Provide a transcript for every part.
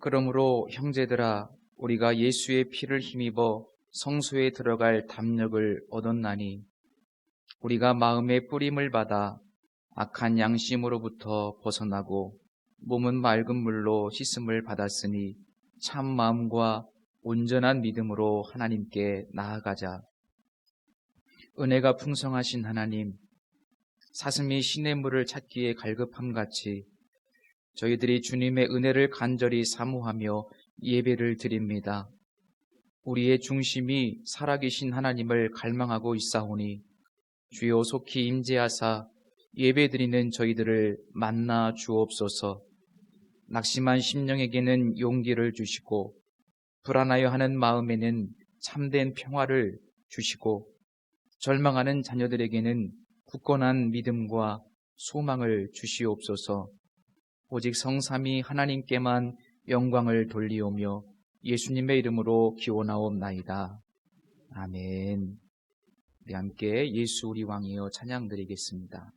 그러므로 형제들아, 우리가 예수의 피를 힘입어 성소에 들어갈 담력을 얻었나니 우리가 마음의 뿌림을 받아 악한 양심으로부터 벗어나고 몸은 맑은 물로 씻음을 받았으니 참 마음과 온전한 믿음으로 하나님께 나아가자. 은혜가 풍성하신 하나님, 사슴이 신의 물을 찾기에 갈급함같이 저희들이 주님의 은혜를 간절히 사모하며 예배를 드립니다. 우리의 중심이 살아계신 하나님을 갈망하고 있사오니 주여 속히 임재하사 예배드리는 저희들을 만나 주옵소서. 낙심한 심령에게는 용기를 주시고 불안하여 하는 마음에는 참된 평화를 주시고 절망하는 자녀들에게는 굳건한 믿음과 소망을 주시옵소서. 오직 성삼위 하나님께만 영광을 돌리오며 예수님의 이름으로 기원하옵나이다. 아멘. 우리 함께 예수 우리 왕이여 찬양 드리겠습니다.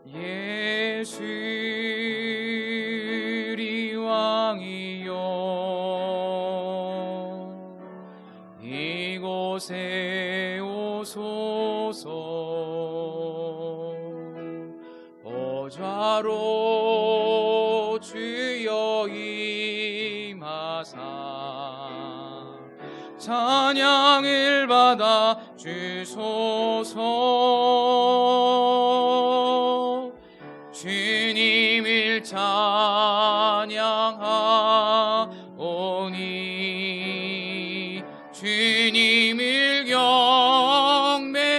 예수 우리 왕이여 이곳에 오소서. 보좌로 주여 임하사 찬양을 받아 주소서. 주님을 찬양하오니 주님을 경배하오니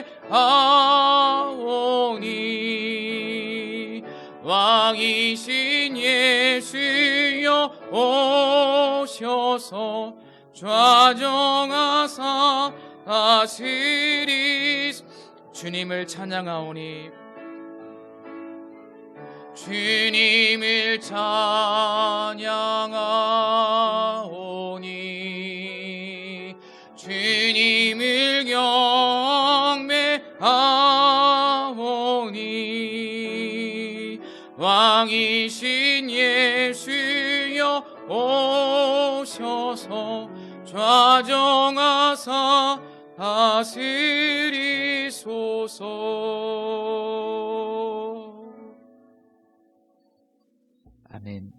왕이신 예수여 오셔서 좌정하사 다스리시. 주님을 찬양하오니 주님을 찬양하오니 주님을 경배하오니 왕이신 예수여 오셔서 좌정하사 다스리소서. 아멘.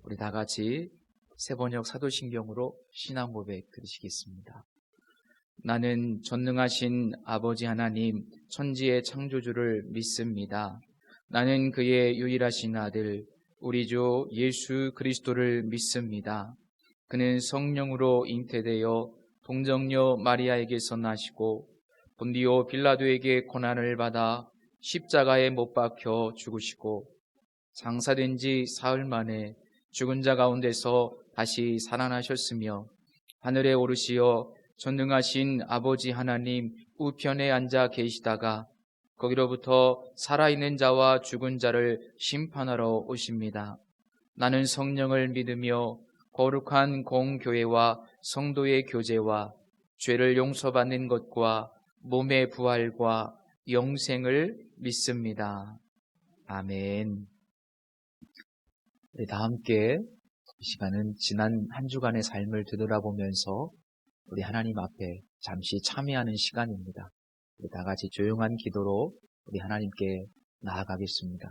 우리 다 같이 세번역 사도신경으로 신앙 고백 드리시겠습니다. 나는 전능하신 아버지 하나님 천지의 창조주를 믿습니다. 나는 그의 유일하신 아들 우리 주 예수 그리스도를 믿습니다. 그는 성령으로 잉태되어 동정녀 마리아에게서 나시고 본디오 빌라도에게 고난을 받아 십자가에 못 박혀 죽으시고 장사된 지 사흘 만에 죽은 자 가운데서 다시 살아나셨으며 하늘에 오르시어 전능하신 아버지 하나님 우편에 앉아 계시다가 거기로부터 살아있는 자와 죽은 자를 심판하러 오십니다. 나는 성령을 믿으며 거룩한 공교회와 성도의 교제와 죄를 용서받는 것과 몸의 부활과 영생을 믿습니다. 아멘. 우리 다 함께 이 시간은 지난 한 주간의 삶을 되돌아보면서 우리 하나님 앞에 잠시 참여하는 시간입니다. 우리 다 같이 조용한 기도로 우리 하나님께 나아가겠습니다.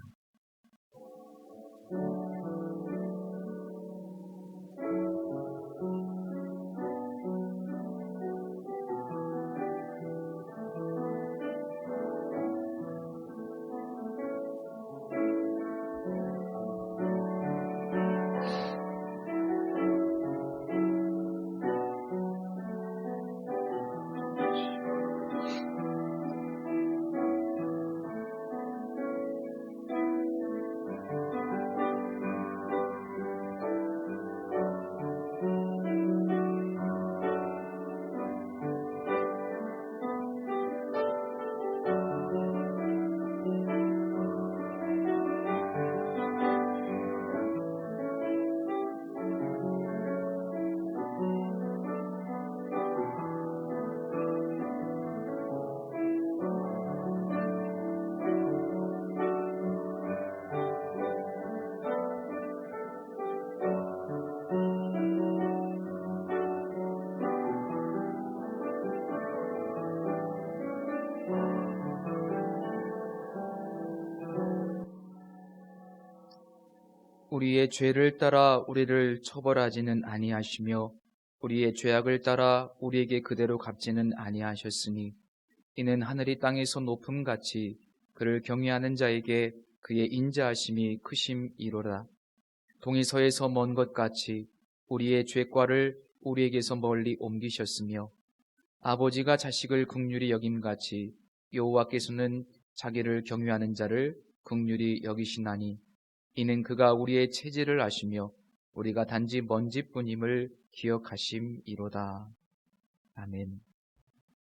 우리의 죄를 따라 우리를 처벌하지는 아니하시며 우리의 죄악을 따라 우리에게 그대로 갚지는 아니하셨으니 이는 하늘이 땅에서 높음같이 그를 경외하는 자에게 그의 인자하심이 크심이로라. 동이서에서 먼 것 같이 우리의 죄과를 우리에게서 멀리 옮기셨으며 아버지가 자식을 긍휼히 여김같이 여호와께서는 자기를 경외하는 자를 긍휼히 여기시나니 이는 그가 우리의 체질을 아시며 우리가 단지 먼지뿐임을 기억하심이로다. 아멘.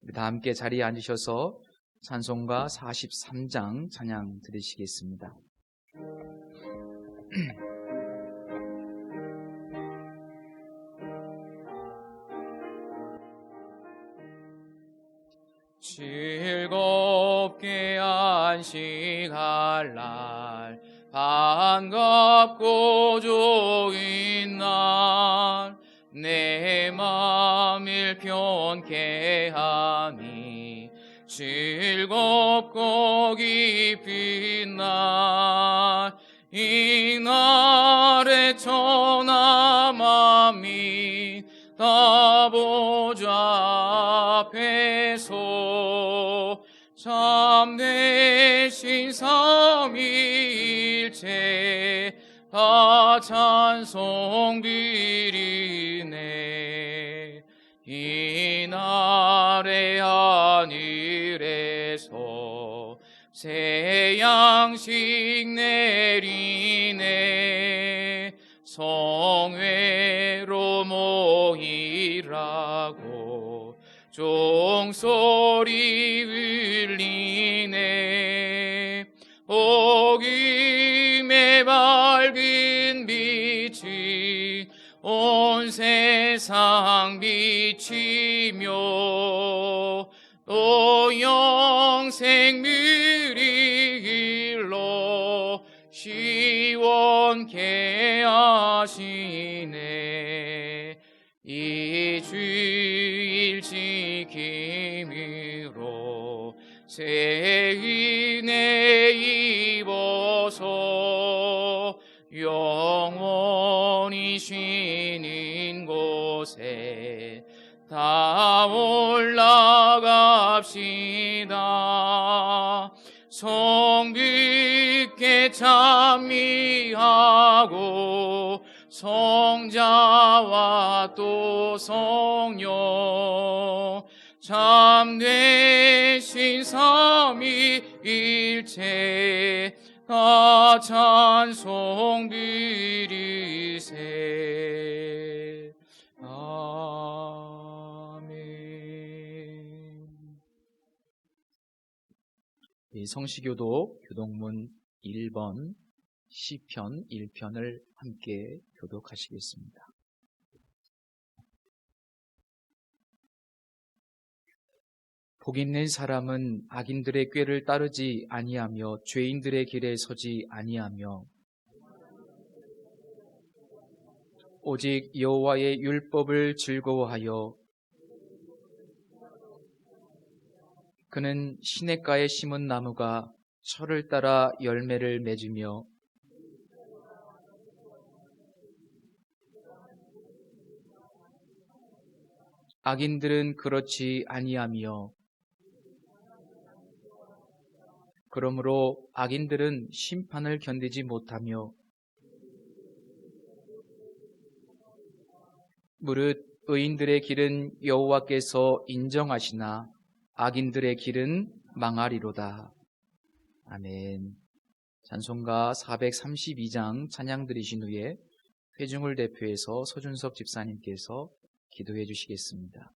우리 다 함께 자리에 앉으셔서 찬송가 43장 찬양 드리시겠습니다. 즐겁게 안식할 날 반갑고 좋은 날 내 맘 일편케 하니 즐겁고 깊은 날 이날의 천하 만민 다 보좌 앞에서 참되신 삼위일체 다 찬송 드리네. 이날의 하늘에서 새 양식 내리네. 성회로 모이라고 종소리 울리네. 복음의 밝은 빛이 온 세상 비치며 또 영생물이 길러 시원케 하시네. 이 주일 지킴으로 새 은혜 입어서 영원히 쉬는 곳에 다 올라갑시다. 성부께 찬미하고 성자와 또 성령 참되신 삼위일체 다 찬송 드리세. 아멘. 성시교도 교동문 1번 시편 1편을 함께 교독하시겠습니다. 복 있는 사람은 악인들의 꾀를 따르지 아니하며 죄인들의 길에 서지 아니하며 오직 여호와의 율법을 즐거워하여 그는 시냇가에 심은 나무가 철을 따라 열매를 맺으며 악인들은 그렇지 아니하며 그러므로 악인들은 심판을 견디지 못하며 무릇 의인들의 길은 여호와께서 인정하시나 악인들의 길은 망하리로다. 아멘. 찬송가 432장 찬양 드리신 후에 회중을 대표해서 서준석 집사님께서 기도해 주시겠습니다.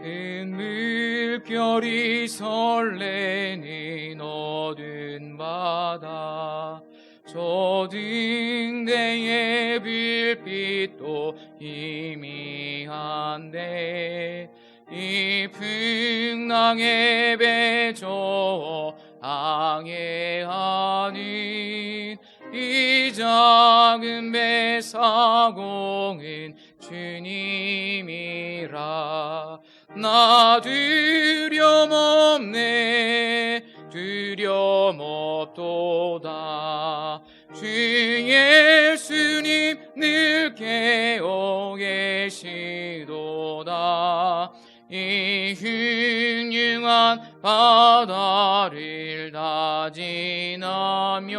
큰 물결이 설레는 어두운 바다 저 등대의 불빛도 희미한데 이 풍랑에 배저 항해하는 이 작은 배 사공은 주님이라. 나 두려움없네 두려움없도다. 주 예수님 늘 깨어 계시도다. 이 흉흉한 바다를 다 지나며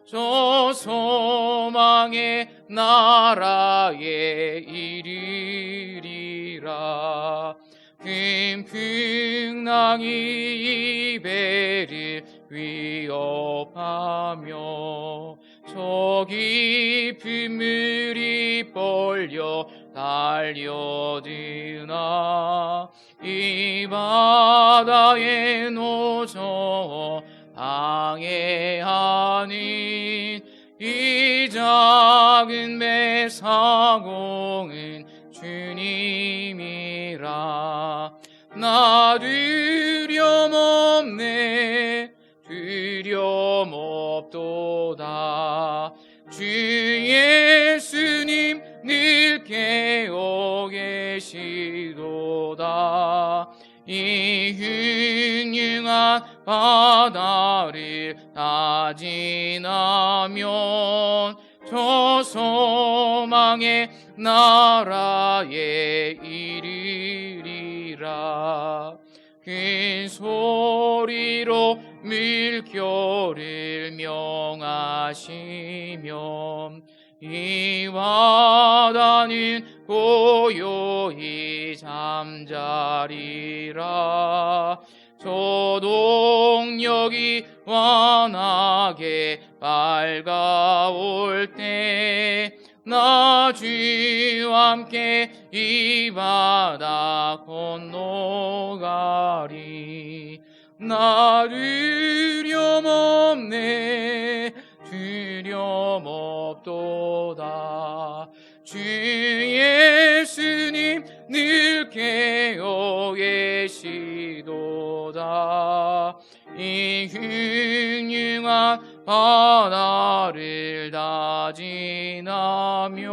저 소망의 나라에 이르리라. 큰 풍랑이 이 배를 위협하며 저 깊은 물이 벌려 달려드나 이 바다에 노저 방해하는 이 작은 배 사공은 주님이라. 나 두려움없네 두려움없도다. 주 예수님 늘 깨어 계시도다. 이 흉흉한 바다를 다 지나면 저 소망의 나라에 이르리라. 큰 소리로 물결을 명하시며 이 바다는 고요히 잠자리라. 조동력이 환하게 밝아올 때 나 주와 함께 이 바다 건너가리. 나 두려움없네 두려움없도다. 주 예수님 늘 깨어 계시도다. 이 흉흉한 바다를 다 지나며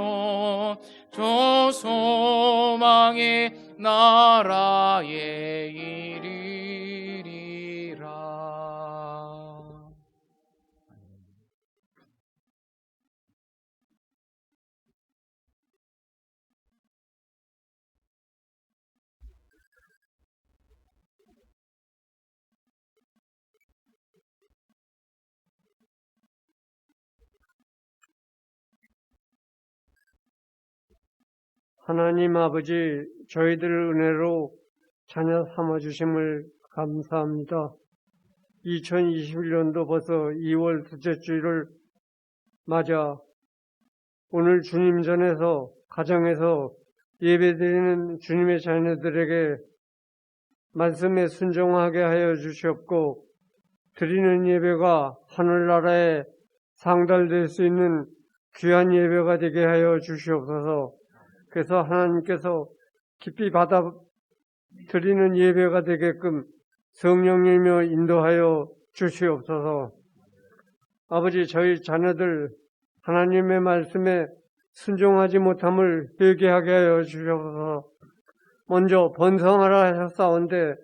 저 소망의 나라에 이르리라. 하나님 아버지, 저희들을 은혜로 자녀 삼아주심을 감사합니다. 2021년도 벌써 2월 둘째 주일을 맞아 오늘 주님 전에서 가정에서 예배드리는 주님의 자녀들에게 말씀에 순종하게 하여 주시옵고 드리는 예배가 하늘나라에 상달될 수 있는 귀한 예배가 되게 하여 주시옵소서. 그래서 하나님께서 깊이 받아 드리는 예배가 되게끔 성령님이여 인도하여 주시옵소서. 아버지, 저희 자녀들 하나님의 말씀에 순종하지 못함을 회개하게 하여 주시옵소서. 먼저 번성하라 하셨사온데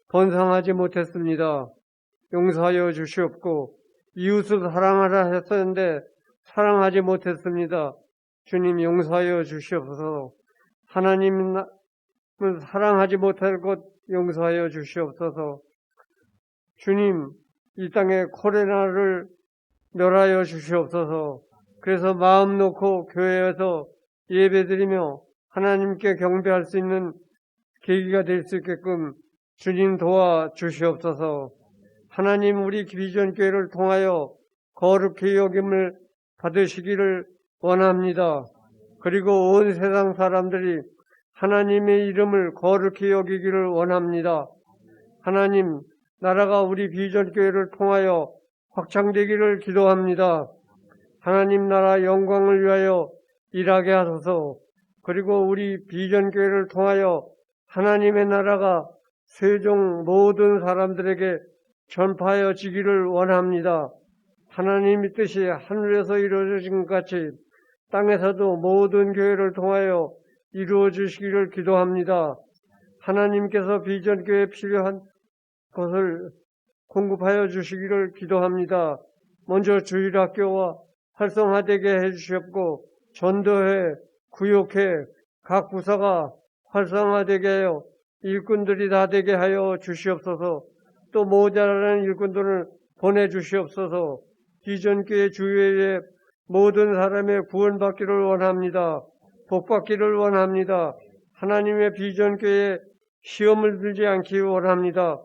번성하지 못했습니다. 용서하여 주시옵고 이웃을 사랑하라 하셨는데 사랑하지 못했습니다. 주님 용서하여 주시옵소서. 하나님은 사랑하지 못할 것 용서하여 주시옵소서. 주님, 이 땅에 코로나를 멸하여 주시옵소서. 그래서 마음 놓고 교회에서 예배드리며 하나님께 경배할 수 있는 계기가 될 수 있게끔 주님 도와 주시옵소서. 하나님, 우리 비전교회를 통하여 거룩히 여김을 받으시기를 원합니다. 그리고 온 세상 사람들이 하나님의 이름을 거룩히 여기기를 원합니다. 하나님, 나라가 우리 비전교회를 통하여 확장되기를 기도합니다. 하나님 나라 영광을 위하여 일하게 하소서. 그리고 우리 비전교회를 통하여 하나님의 나라가 세종 모든 사람들에게 전파하여지기를 원합니다. 하나님의 뜻이 하늘에서 이루어진 것 같이 땅에서도 모든 교회를 통하여 이루어 주시기를 기도합니다. 하나님께서 비전교회에 필요한 것을 공급하여 주시기를 기도합니다. 먼저 주일학교와 활성화되게 해주셨고 전도회, 구역회, 각 부서가 활성화되게 하여 일꾼들이 다 되게 하여 주시옵소서. 또 모자라는 일꾼들을 보내주시옵소서. 비전교회 주위에 모든 사람의 구원받기를 원합니다. 복받기를 원합니다. 하나님의 비전교회에 시험을 들지 않기를 원합니다.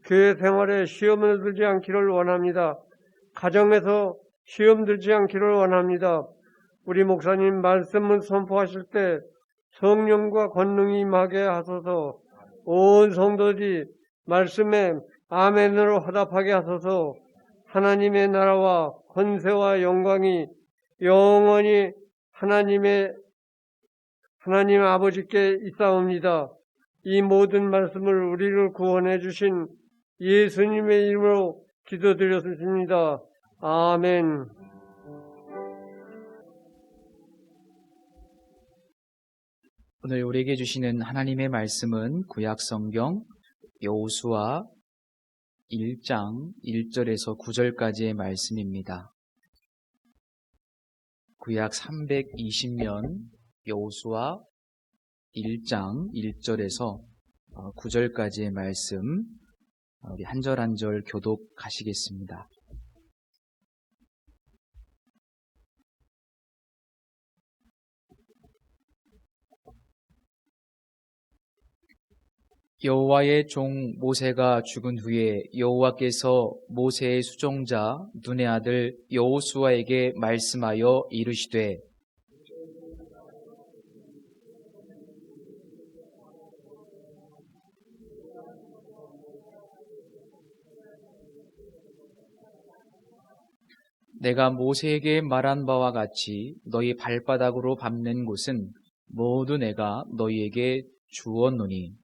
교회 생활에 시험을 들지 않기를 원합니다. 가정에서 시험 들지 않기를 원합니다. 우리 목사님 말씀을 선포하실 때 성령과 권능이 임하게 하소서. 온 성도들이 말씀에 아멘으로 화답하게 하소서. 하나님의 나라와 권세와 영광이 영원히 하나님 아버지께 있사옵니다. 이 모든 말씀을 우리를 구원해 주신 예수님의 이름으로 기도드렸습니다. 아멘. 오늘 우리에게 주시는 하나님의 말씀은 구약성경 여호수아 1장 1절에서 9절까지의 말씀입니다. 구약 320년 여호수아 1장 1절에서 9절까지의 말씀, 우리 한 절 한 절 교독하시겠습니다. 여호와의 종 모세가 죽은 후에 여호와께서 모세의 수종자 눈의 아들 여호수아에게 말씀하여 이르시되 내가 모세에게 말한 바와 같이 너희 발바닥으로 밟는 곳은 모두 내가 너희에게 주었노니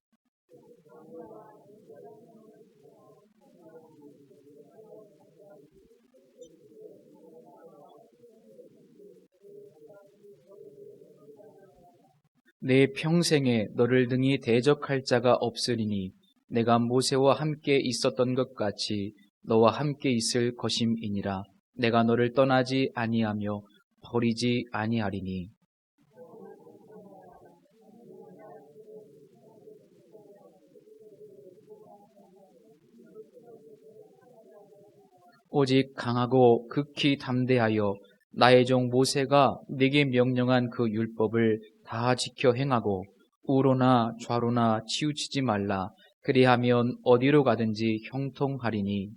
내 평생에 너를 등이 대적할 자가 없으리니 내가 모세와 함께 있었던 것 같이 너와 함께 있을 것임이니라. 내가 너를 떠나지 아니하며 버리지 아니하리니. 오직 강하고 극히 담대하여 나의 종 모세가 네게 명령한 그 율법을 다 지켜 행하고 우로나 좌로나 치우치지 말라. 그리하면 어디로 가든지 형통하리니.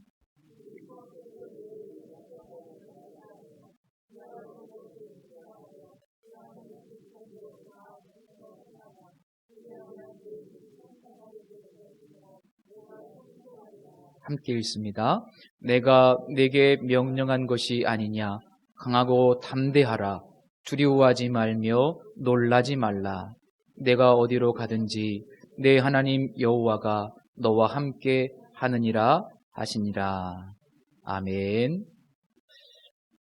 함께 읽습니다. 내가 네게 명령한 것이 아니냐. 강하고 담대하라. 두려워하지 말며 놀라지 말라. 내가 어디로 가든지 내 하나님 여호와가 너와 함께 하느니라 하시니라. 아멘.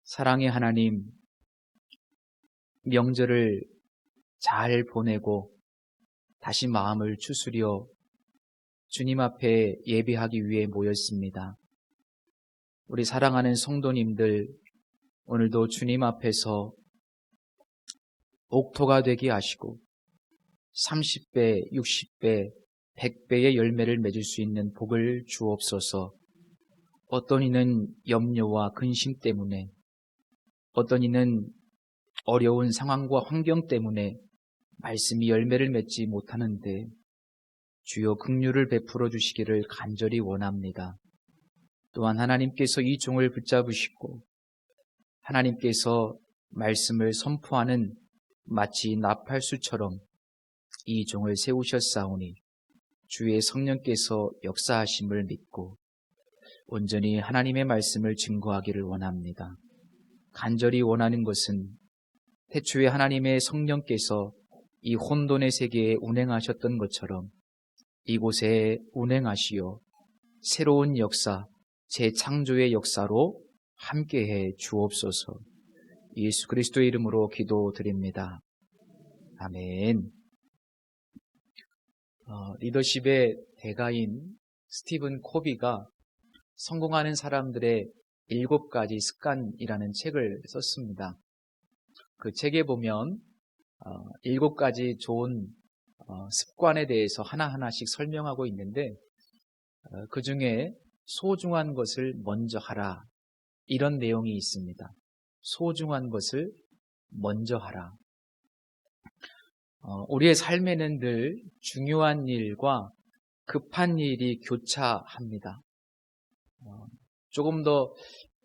사랑의 하나님, 명절을 잘 보내고 다시 마음을 추스려 주님 앞에 예배하기 위해 모였습니다. 우리 사랑하는 성도님들, 오늘도 주님 앞에서 옥토가 되게 하시고 30배, 60배, 100배의 열매를 맺을 수 있는 복을 주옵소서. 어떤 이는 염려와 근심 때문에, 어떤 이는 어려운 상황과 환경 때문에 말씀이 열매를 맺지 못하는데 주여 긍휼을 베풀어 주시기를 간절히 원합니다. 또한 하나님께서 이 종을 붙잡으시고 하나님께서 말씀을 선포하는 마치 나팔수처럼 이 종을 세우셨사오니 주의 성령께서 역사하심을 믿고 온전히 하나님의 말씀을 증거하기를 원합니다. 간절히 원하는 것은 태초에 하나님의 성령께서 이 혼돈의 세계에 운행하셨던 것처럼 이곳에 운행하시어 새로운 역사, 재창조의 역사로 함께해 주옵소서. 예수 그리스도의 이름으로 기도드립니다. 아멘. 리더십의 대가인 스티븐 코비가 성공하는 사람들의 7가지 습관이라는 책을 썼습니다. 그 책에 보면 7가지 좋은 습관에 대해서 하나하나씩 설명하고 있는데 그 중에 소중한 것을 먼저 하라, 이런 내용이 있습니다. 소중한 것을 먼저 하라. 우리의 삶에는 늘 중요한 일과 급한 일이 교차합니다. 조금 더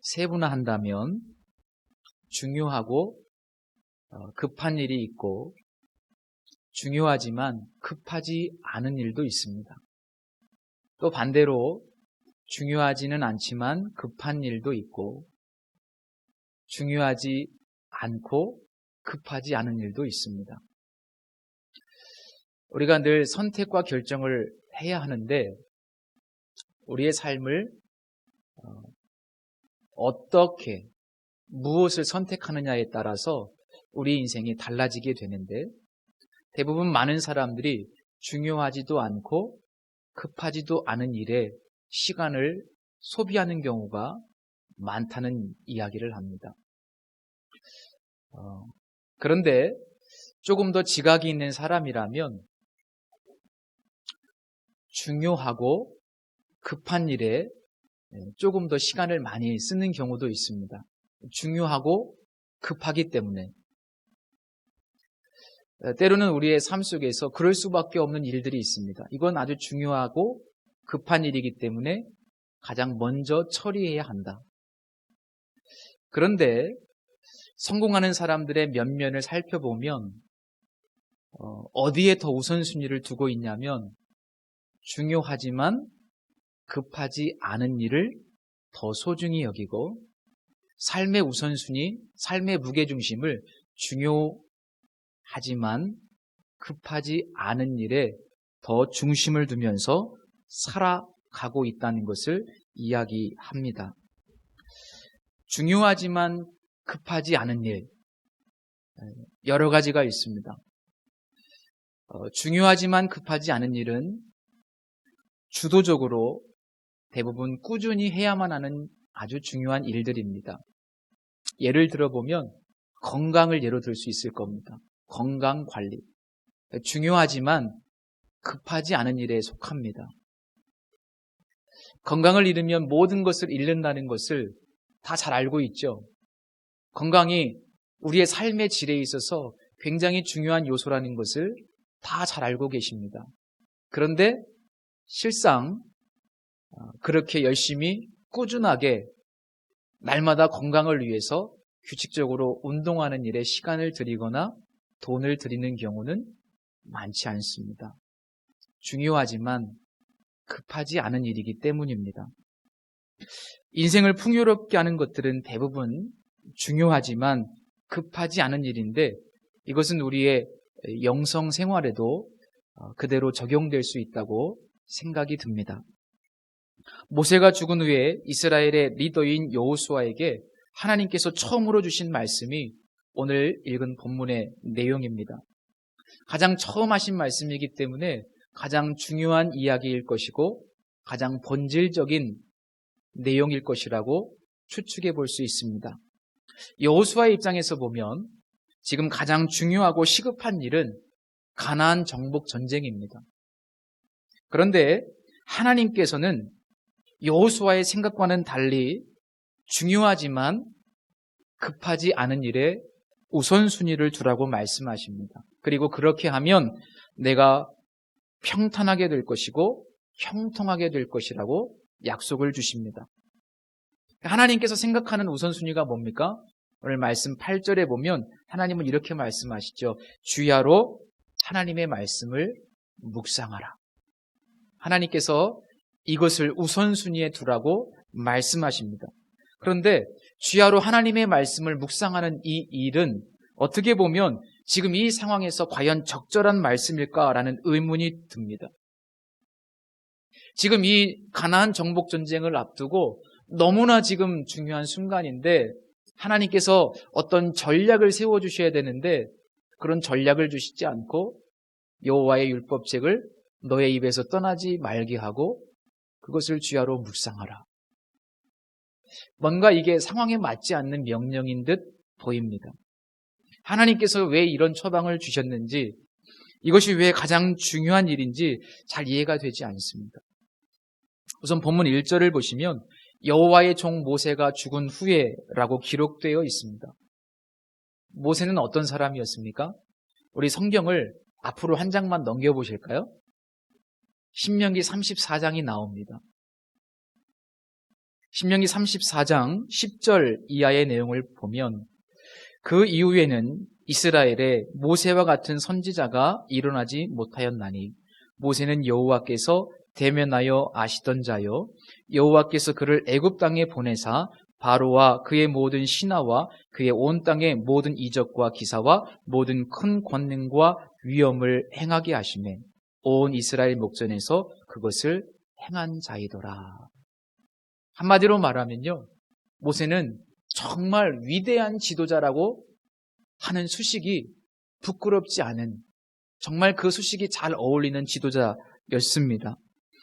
세분화한다면 중요하고 급한 일이 있고 중요하지만 급하지 않은 일도 있습니다. 또 반대로 중요하지는 않지만 급한 일도 있고 중요하지 않고 급하지 않은 일도 있습니다. 우리가 늘 선택과 결정을 해야 하는데 우리의 삶을 어떻게 무엇을 선택하느냐에 따라서 우리 인생이 달라지게 되는데 대부분 많은 사람들이 중요하지도 않고 급하지도 않은 일에 시간을 소비하는 경우가 많다는 이야기를 합니다. 그런데 조금 더 지각이 있는 사람이라면 중요하고 급한 일에 조금 더 시간을 많이 쓰는 경우도 있습니다. 중요하고 급하기 때문에. 때로는 우리의 삶 속에서 그럴 수밖에 없는 일들이 있습니다. 이건 아주 중요하고 급한 일이기 때문에 가장 먼저 처리해야 한다. 그런데 성공하는 사람들의 면면을 살펴보면 어디에 더 우선순위를 두고 있냐면 중요하지만 급하지 않은 일을 더 소중히 여기고 삶의 우선순위, 삶의 무게중심을 중요하지만 급하지 않은 일에 더 중심을 두면서 살아가고 있다는 것을 이야기합니다. 중요하지만 급하지 않은 일, 여러 가지가 있습니다. 중요하지만 급하지 않은 일은 주도적으로 대부분 꾸준히 해야만 하는 아주 중요한 일들입니다. 예를 들어보면 건강을 예로 들 수 있을 겁니다. 건강 관리. 중요하지만 급하지 않은 일에 속합니다. 건강을 잃으면 모든 것을 잃는다는 것을 다 잘 알고 있죠. 건강이 우리의 삶의 질에 있어서 굉장히 중요한 요소라는 것을 다 잘 알고 계십니다. 그런데 실상 그렇게 열심히 꾸준하게 날마다 건강을 위해서 규칙적으로 운동하는 일에 시간을 들이거나 돈을 들이는 경우는 많지 않습니다. 중요하지만 급하지 않은 일이기 때문입니다. 인생을 풍요롭게 하는 것들은 대부분 중요하지만 급하지 않은 일인데 이것은 우리의 영성 생활에도 그대로 적용될 수 있다고 생각이 듭니다. 모세가 죽은 후에 이스라엘의 리더인 여호수아에게 하나님께서 처음으로 주신 말씀이 오늘 읽은 본문의 내용입니다. 가장 처음 하신 말씀이기 때문에 가장 중요한 이야기일 것이고 가장 본질적인 내용일 것이라고 추측해 볼 수 있습니다. 여호수아의 입장에서 보면 지금 가장 중요하고 시급한 일은 가나안 정복 전쟁입니다. 그런데 하나님께서는 여호수아의 생각과는 달리 중요하지만 급하지 않은 일에 우선순위를 두라고 말씀하십니다. 그리고 그렇게 하면 내가 평탄하게 될 것이고 형통하게 될 것이라고 약속을 주십니다. 하나님께서 생각하는 우선순위가 뭡니까? 오늘 말씀 8절에 보면 하나님은 이렇게 말씀하시죠. 주야로 하나님의 말씀을 묵상하라. 하나님께서 이것을 우선순위에 두라고 말씀하십니다. 그런데 주야로 하나님의 말씀을 묵상하는 이 일은 어떻게 보면 지금 이 상황에서 과연 적절한 말씀일까라는 의문이 듭니다. 지금 이 가나안 정복 전쟁을 앞두고 너무나 지금 중요한 순간인데 하나님께서 어떤 전략을 세워주셔야 되는데 그런 전략을 주시지 않고 여호와의 율법책을 너의 입에서 떠나지 말게 하고 그것을 주야로 묵상하라. 뭔가 이게 상황에 맞지 않는 명령인 듯 보입니다. 하나님께서 왜 이런 처방을 주셨는지, 이것이 왜 가장 중요한 일인지 잘 이해가 되지 않습니다. 우선 본문 1절을 보시면 여호와의 종 모세가 죽은 후에라고 기록되어 있습니다. 모세는 어떤 사람이었습니까? 우리 성경을 앞으로 한 장만 넘겨보실까요? 신명기 34장이 나옵니다. 신명기 34장 10절 이하의 내용을 보면 그 이후에는 이스라엘에 모세와 같은 선지자가 일어나지 못하였나니 모세는 여호와께서 대면하여 아시던 자요 여호와께서 그를 애굽 땅에 보내사 바로와 그의 모든 신하와 그의 온 땅의 모든 이적과 기사와 모든 큰 권능과 위엄을 행하게 하시매 온 이스라엘 목전에서 그것을 행한 자이더라. 한마디로 말하면요, 모세는 정말 위대한 지도자라고 하는 수식이 부끄럽지 않은, 정말 그 수식이 잘 어울리는 지도자였습니다.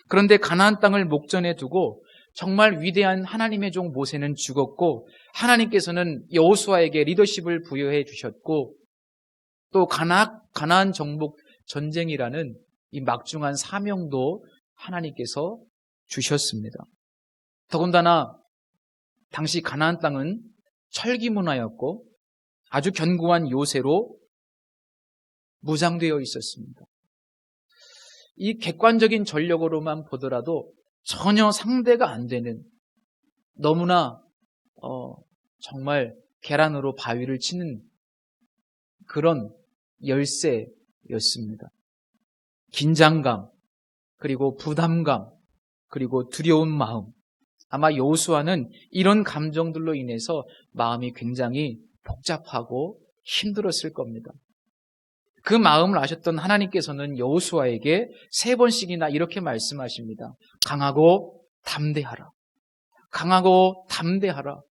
그런데 가나안 땅을 목전에 두고 정말 위대한 하나님의 종 모세는 죽었고 하나님께서는 여호수아에게 리더십을 부여해 주셨고 또 가나안 정복 전쟁이라는 이 막중한 사명도 하나님께서 주셨습니다. 더군다나 당시 가나안 땅은 철기 문화였고 아주 견고한 요새로 무장되어 있었습니다. 이 객관적인 전력으로만 보더라도 전혀 상대가 안 되는, 너무나 정말 계란으로 바위를 치는 그런 열세였습니다. 긴장감, 그리고 부담감, 그리고 두려운 마음, 아마 여호수아는 이런 감정들로 인해서 마음이 굉장히 복잡하고 힘들었을 겁니다. 그 마음을 아셨던 하나님께서는 여호수아에게 3번씩이나 이렇게 말씀하십니다. 강하고 담대하라. 강하고 담대하라.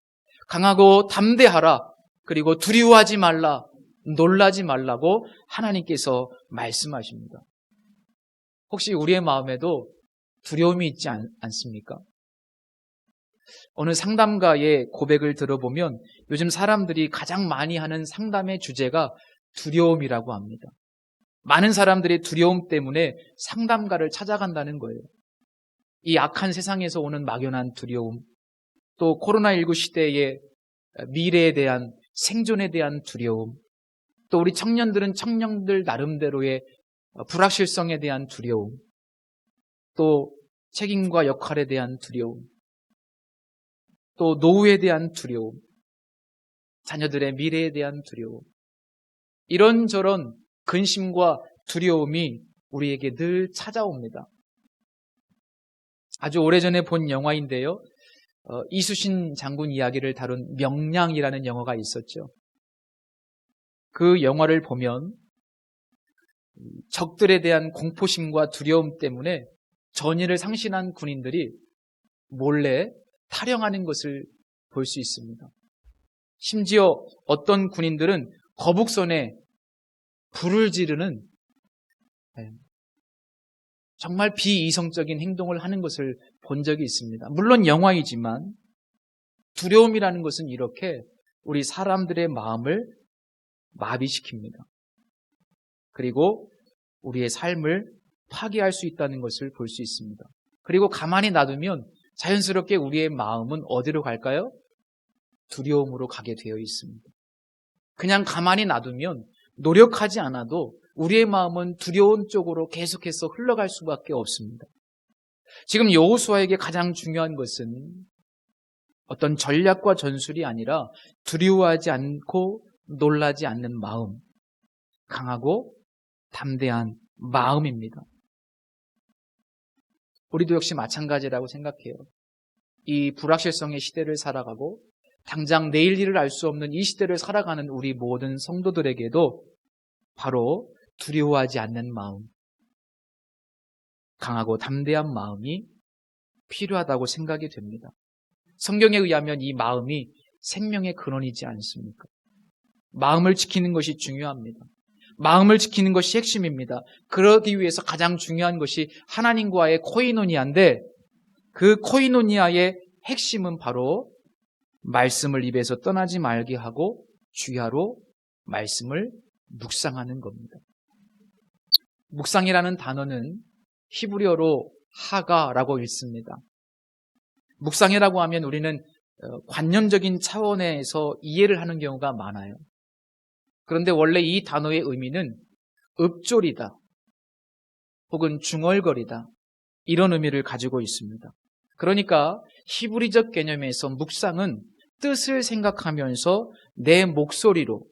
강하고 담대하라. 그리고 두려워하지 말라. 놀라지 말라고 하나님께서 말씀하십니다. 혹시 우리의 마음에도 두려움이 있지 않습니까? 어느 상담가의 고백을 들어보면 요즘 사람들이 가장 많이 하는 상담의 주제가 두려움이라고 합니다. 많은 사람들이 두려움 때문에 상담가를 찾아간다는 거예요. 이 악한 세상에서 오는 막연한 두려움, 또 코로나19 시대의 미래에 대한 생존에 대한 두려움, 또 우리 청년들은 청년들 나름대로의 불확실성에 대한 두려움, 또 책임과 역할에 대한 두려움, 또 노후에 대한 두려움, 자녀들의 미래에 대한 두려움, 이런저런 근심과 두려움이 우리에게 늘 찾아옵니다. 아주 오래전에 본 영화인데요. 이수신 장군 이야기를 다룬 명량이라는 영화가 있었죠. 그 영화를 보면 적들에 대한 공포심과 두려움 때문에 전의를 상실한 군인들이 몰래 탈영하는 것을 볼 수 있습니다. 심지어 어떤 군인들은 거북선에 불을 지르는 정말 비이성적인 행동을 하는 것을 본 적이 있습니다. 물론 영화이지만 두려움이라는 것은 이렇게 우리 사람들의 마음을 마비시킵니다. 그리고 우리의 삶을 파괴할 수 있다는 것을 볼 수 있습니다. 그리고 가만히 놔두면 자연스럽게 우리의 마음은 어디로 갈까요? 두려움으로 가게 되어 있습니다. 그냥 가만히 놔두면 노력하지 않아도 우리의 마음은 두려운 쪽으로 계속해서 흘러갈 수밖에 없습니다. 지금 여호수아에게 가장 중요한 것은 어떤 전략과 전술이 아니라 두려워하지 않고 놀라지 않는 마음, 강하고 담대한 마음입니다. 우리도 역시 마찬가지라고 생각해요. 이 불확실성의 시대를 살아가고 당장 내일 일을 알 수 없는 이 시대를 살아가는 우리 모든 성도들에게도 바로 두려워하지 않는 마음, 강하고 담대한 마음이 필요하다고 생각이 됩니다. 성경에 의하면 이 마음이 생명의 근원이지 않습니까? 마음을 지키는 것이 중요합니다. 마음을 지키는 것이 핵심입니다. 그러기 위해서 가장 중요한 것이 하나님과의 코이노니아인데 그 코이노니아의 핵심은 바로 말씀을 입에서 떠나지 말게 하고 주야로 말씀을 묵상하는 겁니다. 묵상이라는 단어는 히브리어로 하가라고 읽습니다. 묵상이라고 하면 우리는 관념적인 차원에서 이해를 하는 경우가 많아요. 그런데 원래 이 단어의 의미는 읊조리다 혹은 중얼거리다 이런 의미를 가지고 있습니다. 그러니까 히브리적 개념에서 묵상은 뜻을 생각하면서 내 목소리로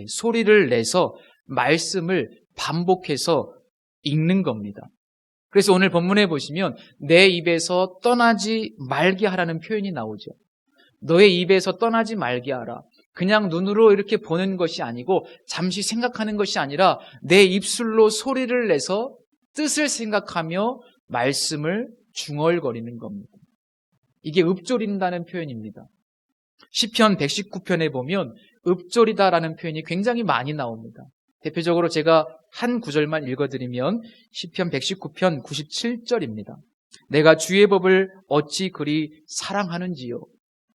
소리를 내서 말씀을 반복해서 읽는 겁니다. 그래서 오늘 본문에 보시면 내 입에서 떠나지 말게 하라는 표현이 나오죠. 너의 입에서 떠나지 말게 하라. 그냥 눈으로 이렇게 보는 것이 아니고 잠시 생각하는 것이 아니라 내 입술로 소리를 내서 뜻을 생각하며 말씀을 중얼거리는 겁니다. 이게 읊조린다는 표현입니다. 시편 119편에 보면 읊조리다라는 표현이 굉장히 많이 나옵니다. 대표적으로 제가 한 구절만 읽어드리면 시편 119편 97절입니다. 내가 주의 법을 어찌 그리 사랑하는지요.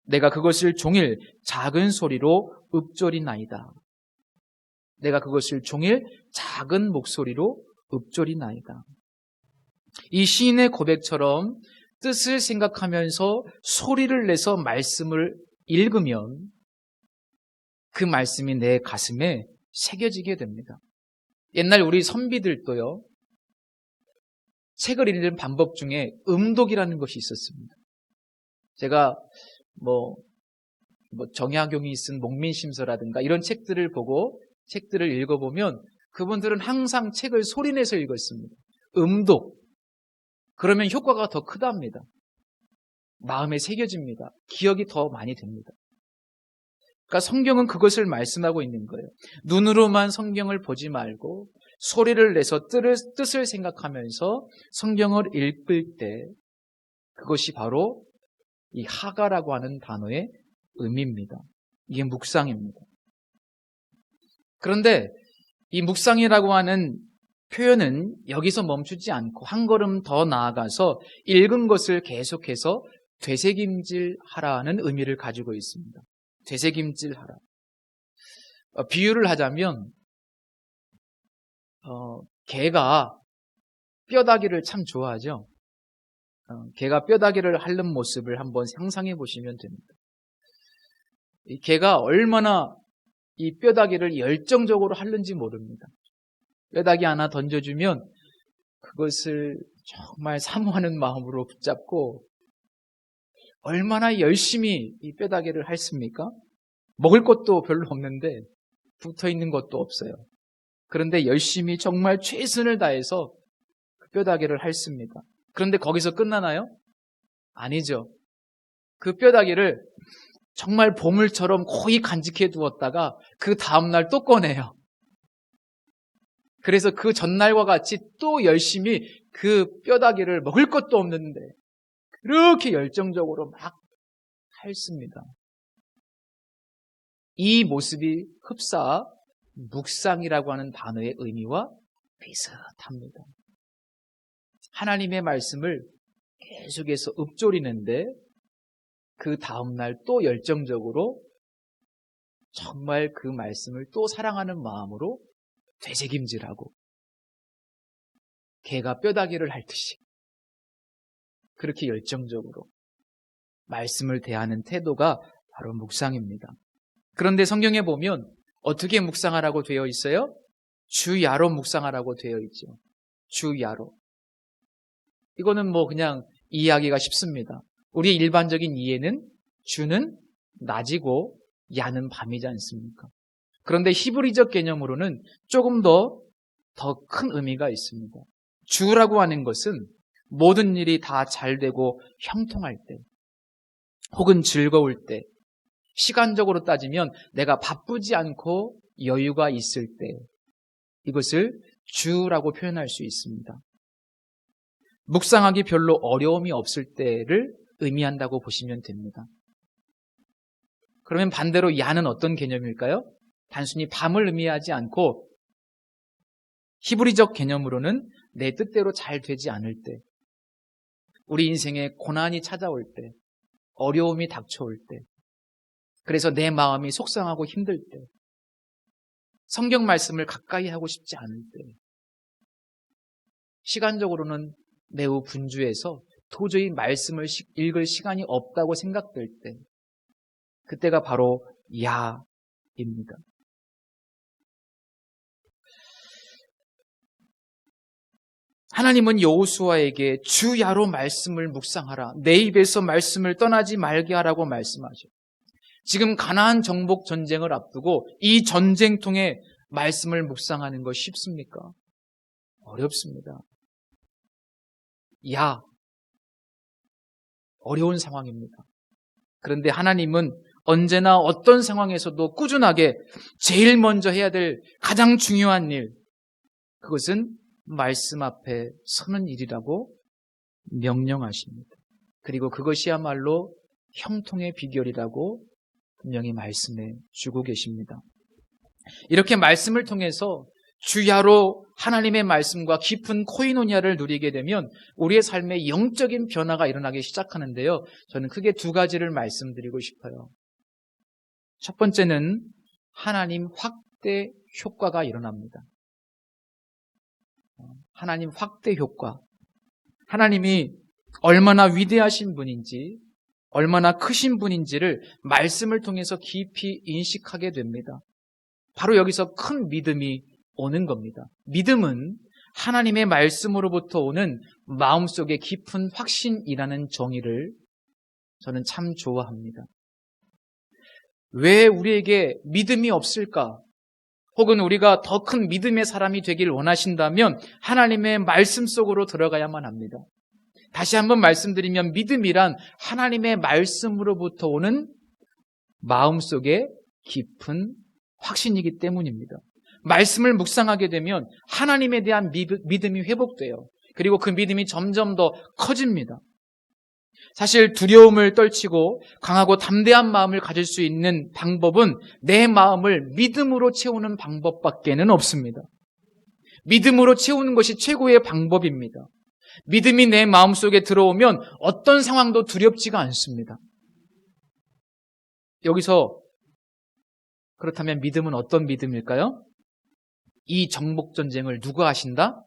내가 그것을 종일 작은 소리로 읊조리나이다. 내가 그것을 종일 작은 목소리로 읊조리나이다. 이 시인의 고백처럼 뜻을 생각하면서 소리를 내서 말씀을 읽으면 그 말씀이 내 가슴에 새겨지게 됩니다. 옛날 우리 선비들도요, 책을 읽는 방법 중에 음독이라는 것이 있었습니다. 제가 정약용이 쓴 목민심서라든가 이런 책들을 보고 책들을 읽어보면 그분들은 항상 책을 소리내서 읽었습니다. 음독. 그러면 효과가 더 크답니다. 마음에 새겨집니다. 기억이 더 많이 됩니다. 그러니까 성경은 그것을 말씀하고 있는 거예요. 눈으로만 성경을 보지 말고 소리를 내서 뜻을 생각하면서 성경을 읽을 때 그것이 바로 이 하가라고 하는 단어의 의미입니다. 이게 묵상입니다. 그런데 이 묵상이라고 하는 표현은 여기서 멈추지 않고 한 걸음 더 나아가서 읽은 것을 계속해서 되새김질하라는 의미를 가지고 있습니다. 되새김질하라. 비유를 하자면 개가 뼈다귀를 참 좋아하죠. 개가 뼈다귀를 핥는 모습을 한번 상상해 보시면 됩니다. 이 개가 얼마나 이 뼈다귀를 열정적으로 핥는지 모릅니다. 뼈다귀 하나 던져주면 그것을 정말 사모하는 마음으로 붙잡고 얼마나 열심히 이 뼈다귀를 핥습니까? 먹을 것도 별로 없는데 붙어있는 것도 없어요. 그런데 열심히 정말 최선을 다해서 그 뼈다귀를 핥습니다. 그런데 거기서 끝나나요? 아니죠. 그 뼈다귀를 정말 보물처럼 고이 간직해 두었다가 그 다음날 또 꺼내요. 그래서 그 전날과 같이 또 열심히 그 뼈다귀를 먹을 것도 없는데 그렇게 열정적으로 막 핥습니다. 이 모습이 흡사 묵상이라고 하는 단어의 의미와 비슷합니다. 하나님의 말씀을 계속해서 읊조리는데 그 다음날 또 열정적으로 정말 그 말씀을 또 사랑하는 마음으로 되새김질하고 개가 뼈다귀를 핥듯이 그렇게 열정적으로 말씀을 대하는 태도가 바로 묵상입니다. 그런데 성경에 보면 어떻게 묵상하라고 되어 있어요? 주야로 묵상하라고 되어 있죠. 주야로. 이거는 그냥 이해하기가 쉽습니다. 우리의 일반적인 이해는 주는 낮이고 야는 밤이지 않습니까? 그런데 히브리적 개념으로는 조금 더 큰 의미가 있습니다. 주라고 하는 것은 모든 일이 다 잘 되고 형통할 때, 혹은 즐거울 때, 시간적으로 따지면 내가 바쁘지 않고 여유가 있을 때, 이것을 주라고 표현할 수 있습니다. 묵상하기 별로 어려움이 없을 때를 의미한다고 보시면 됩니다. 그러면 반대로 야는 어떤 개념일까요? 단순히 밤을 의미하지 않고 히브리적 개념으로는 내 뜻대로 잘 되지 않을 때, 우리 인생에 고난이 찾아올 때, 어려움이 닥쳐올 때, 그래서 내 마음이 속상하고 힘들 때, 성경 말씀을 가까이 하고 싶지 않을 때, 시간적으로는 매우 분주해서 도저히 말씀을 읽을 시간이 없다고 생각될 때, 그때가 바로 야입니다. 하나님은 여호수아에게 주야로 말씀을 묵상하라. 내 입에서 말씀을 떠나지 말게 하라고 말씀하셔. 지금 가나안 정복 전쟁을 앞두고 이 전쟁통에 말씀을 묵상하는 거 쉽습니까? 어렵습니다. 어려운 상황입니다. 그런데 하나님은 언제나 어떤 상황에서도 꾸준하게 제일 먼저 해야 될 가장 중요한 일, 그것은 말씀 앞에 서는 일이라고 명령하십니다. 그리고 그것이야말로 형통의 비결이라고 분명히 말씀해 주고 계십니다. 이렇게 말씀을 통해서 주야로 하나님의 말씀과 깊은 코이노니아를 누리게 되면 우리의 삶에 영적인 변화가 일어나기 시작하는데요. 저는 크게 두 가지를 말씀드리고 싶어요. 첫 번째는 하나님 확대 효과가 일어납니다. 하나님 확대 효과. 하나님이 얼마나 위대하신 분인지, 얼마나 크신 분인지를 말씀을 통해서 깊이 인식하게 됩니다. 바로 여기서 큰 믿음이 오는 겁니다. 믿음은 하나님의 말씀으로부터 오는 마음속에 깊은 확신이라는 정의를 저는 참 좋아합니다. 왜 우리에게 믿음이 없을까? 혹은 우리가 더 큰 믿음의 사람이 되길 원하신다면 하나님의 말씀 속으로 들어가야만 합니다. 다시 한번 말씀드리면 믿음이란 하나님의 말씀으로부터 오는 마음속에 깊은 확신이기 때문입니다. 말씀을 묵상하게 되면 하나님에 대한 믿음이 회복돼요. 그리고 그 믿음이 점점 더 커집니다. 사실 두려움을 떨치고 강하고 담대한 마음을 가질 수 있는 방법은 내 마음을 믿음으로 채우는 방법밖에는 없습니다. 믿음으로 채우는 것이 최고의 방법입니다. 믿음이 내 마음속에 들어오면 어떤 상황도 두렵지가 않습니다. 여기서 그렇다면 믿음은 어떤 믿음일까요? 이 정복전쟁을 누가 하신다?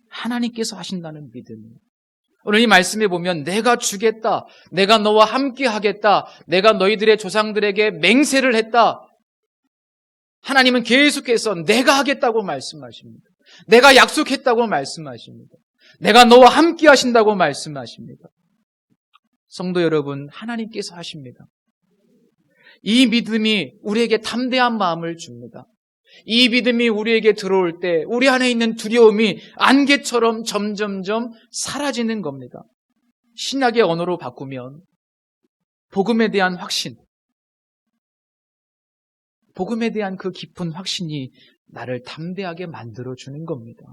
하나님께서 하신다는 믿음이에요. 오늘 이 말씀에 보면 내가 주겠다, 내가 너와 함께 하겠다, 내가 너희들의 조상들에게 맹세를 했다. 하나님은 계속해서 내가 하겠다고 말씀하십니다. 내가 약속했다고 말씀하십니다. 내가 너와 함께 하신다고 말씀하십니다. 성도 여러분, 하나님께서 하십니다. 이 믿음이 우리에게 담대한 마음을 줍니다. 이 믿음이 우리에게 들어올 때 우리 안에 있는 두려움이 안개처럼 점점점 사라지는 겁니다. 신약의 언어로 바꾸면 복음에 대한 확신, 복음에 대한 그 깊은 확신이 나를 담대하게 만들어주는 겁니다.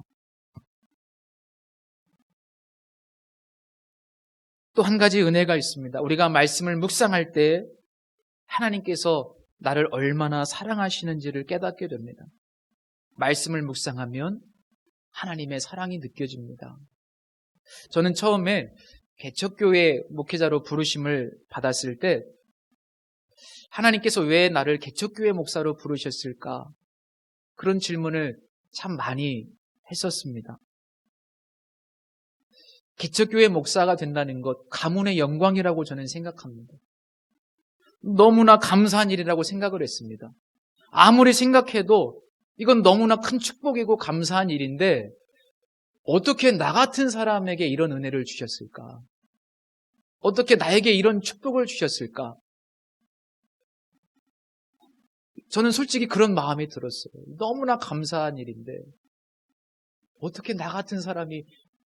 또 한 가지 은혜가 있습니다. 우리가 말씀을 묵상할 때 하나님께서 나를 얼마나 사랑하시는지를 깨닫게 됩니다. 말씀을 묵상하면 하나님의 사랑이 느껴집니다. 저는 처음에 개척교회 목회자로 부르심을 받았을 때 하나님께서 왜 나를 개척교회 목사로 부르셨을까? 그런 질문을 참 많이 했었습니다. 개척교회 목사가 된다는 것, 가문의 영광이라고 저는 생각합니다. 너무나 감사한 일이라고 생각을 했습니다. 아무리 생각해도 이건 너무나 큰 축복이고 감사한 일인데 어떻게 나 같은 사람에게 이런 은혜를 주셨을까? 어떻게 나에게 이런 축복을 주셨을까? 저는 솔직히 그런 마음이 들었어요. 너무나 감사한 일인데 어떻게 나 같은 사람이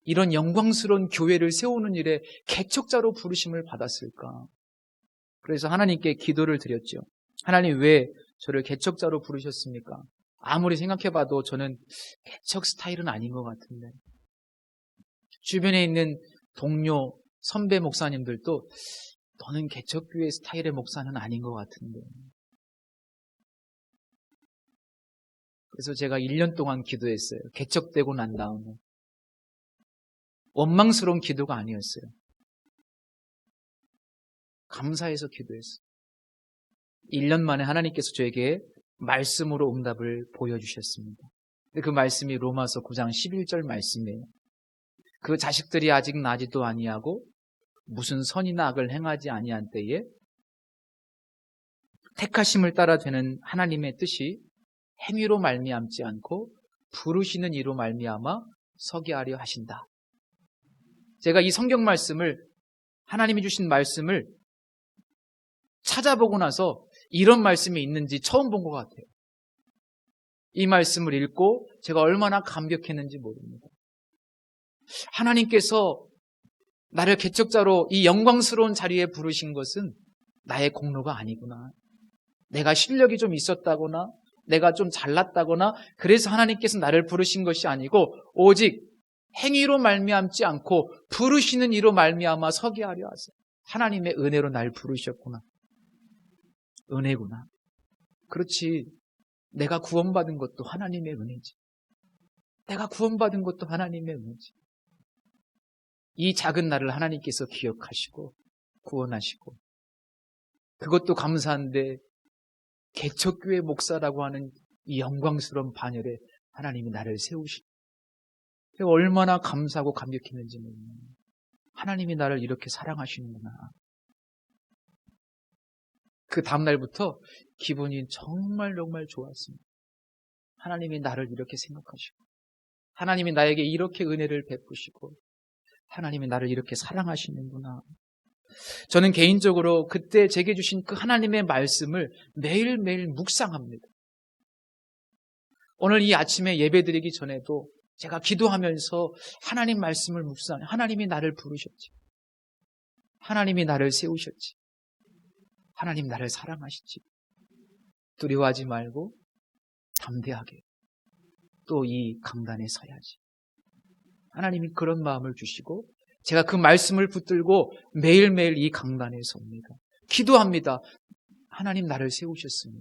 이런 영광스러운 교회를 세우는 일에 개척자로 부르심을 받았을까? 그래서 하나님께 기도를 드렸죠. 하나님 왜 저를 개척자로 부르셨습니까? 아무리 생각해봐도 저는 개척 스타일은 아닌 것 같은데. 주변에 있는 동료, 선배 목사님들도 너는 개척교회 스타일의 목사는 아닌 것 같은데. 그래서 제가 1년 동안 기도했어요. 개척되고 난 다음에. 원망스러운 기도가 아니었어요. 감사해서 기도했어요. 1년 만에 하나님께서 저에게 말씀으로 응답을 보여주셨습니다. 근데 그 말씀이 로마서 9장 11절 말씀이에요. 그 자식들이 아직 나지도 아니하고 무슨 선이나 악을 행하지 아니한 때에 택하심을 따라 되는 하나님의 뜻이 행위로 말미암지 않고 부르시는 이로 말미암아 서게 하려 하신다. 제가 이 성경 말씀을, 하나님이 주신 말씀을 찾아보고 나서 이런 말씀이 있는지 처음 본 것 같아요. 이 말씀을 읽고 제가 얼마나 감격했는지 모릅니다. 하나님께서 나를 개척자로 이 영광스러운 자리에 부르신 것은 나의 공로가 아니구나. 내가 실력이 좀 있었다거나 내가 좀 잘났다거나 그래서 하나님께서 나를 부르신 것이 아니고 오직 행위로 말미암지 않고 부르시는 이로 말미암아 서게 하려 하세요. 하나님의 은혜로 날 부르셨구나. 은혜구나. 그렇지. 내가 구원받은 것도 하나님의 은혜지. 내가 구원받은 것도 하나님의 은혜지. 이 작은 나를 하나님께서 기억하시고 구원하시고 그것도 감사한데 개척교회 목사라고 하는 이 영광스러운 반열에 하나님이 나를 세우시고 얼마나 감사하고 감격했는지 모릅니다. 하나님이 나를 이렇게 사랑하시는구나. 그 다음날부터 기분이 정말 좋았습니다. 하나님이 나를 이렇게 생각하시고 하나님이 나에게 이렇게 은혜를 베푸시고 하나님이 나를 이렇게 사랑하시는구나. 저는 개인적으로 그때 제게 주신 그 하나님의 말씀을 매일매일 묵상합니다. 오늘 이 아침에 예배드리기 전에도 제가 기도하면서 하나님 말씀을 묵상해. 하나님이 나를 부르셨지. 하나님이 나를 세우셨지. 하나님 나를 사랑하시지. 두려워하지 말고 담대하게 또 이 강단에 서야지. 하나님이 그런 마음을 주시고 제가 그 말씀을 붙들고 매일매일 이 강단에 섭니다. 기도합니다. 하나님 나를 세우셨으니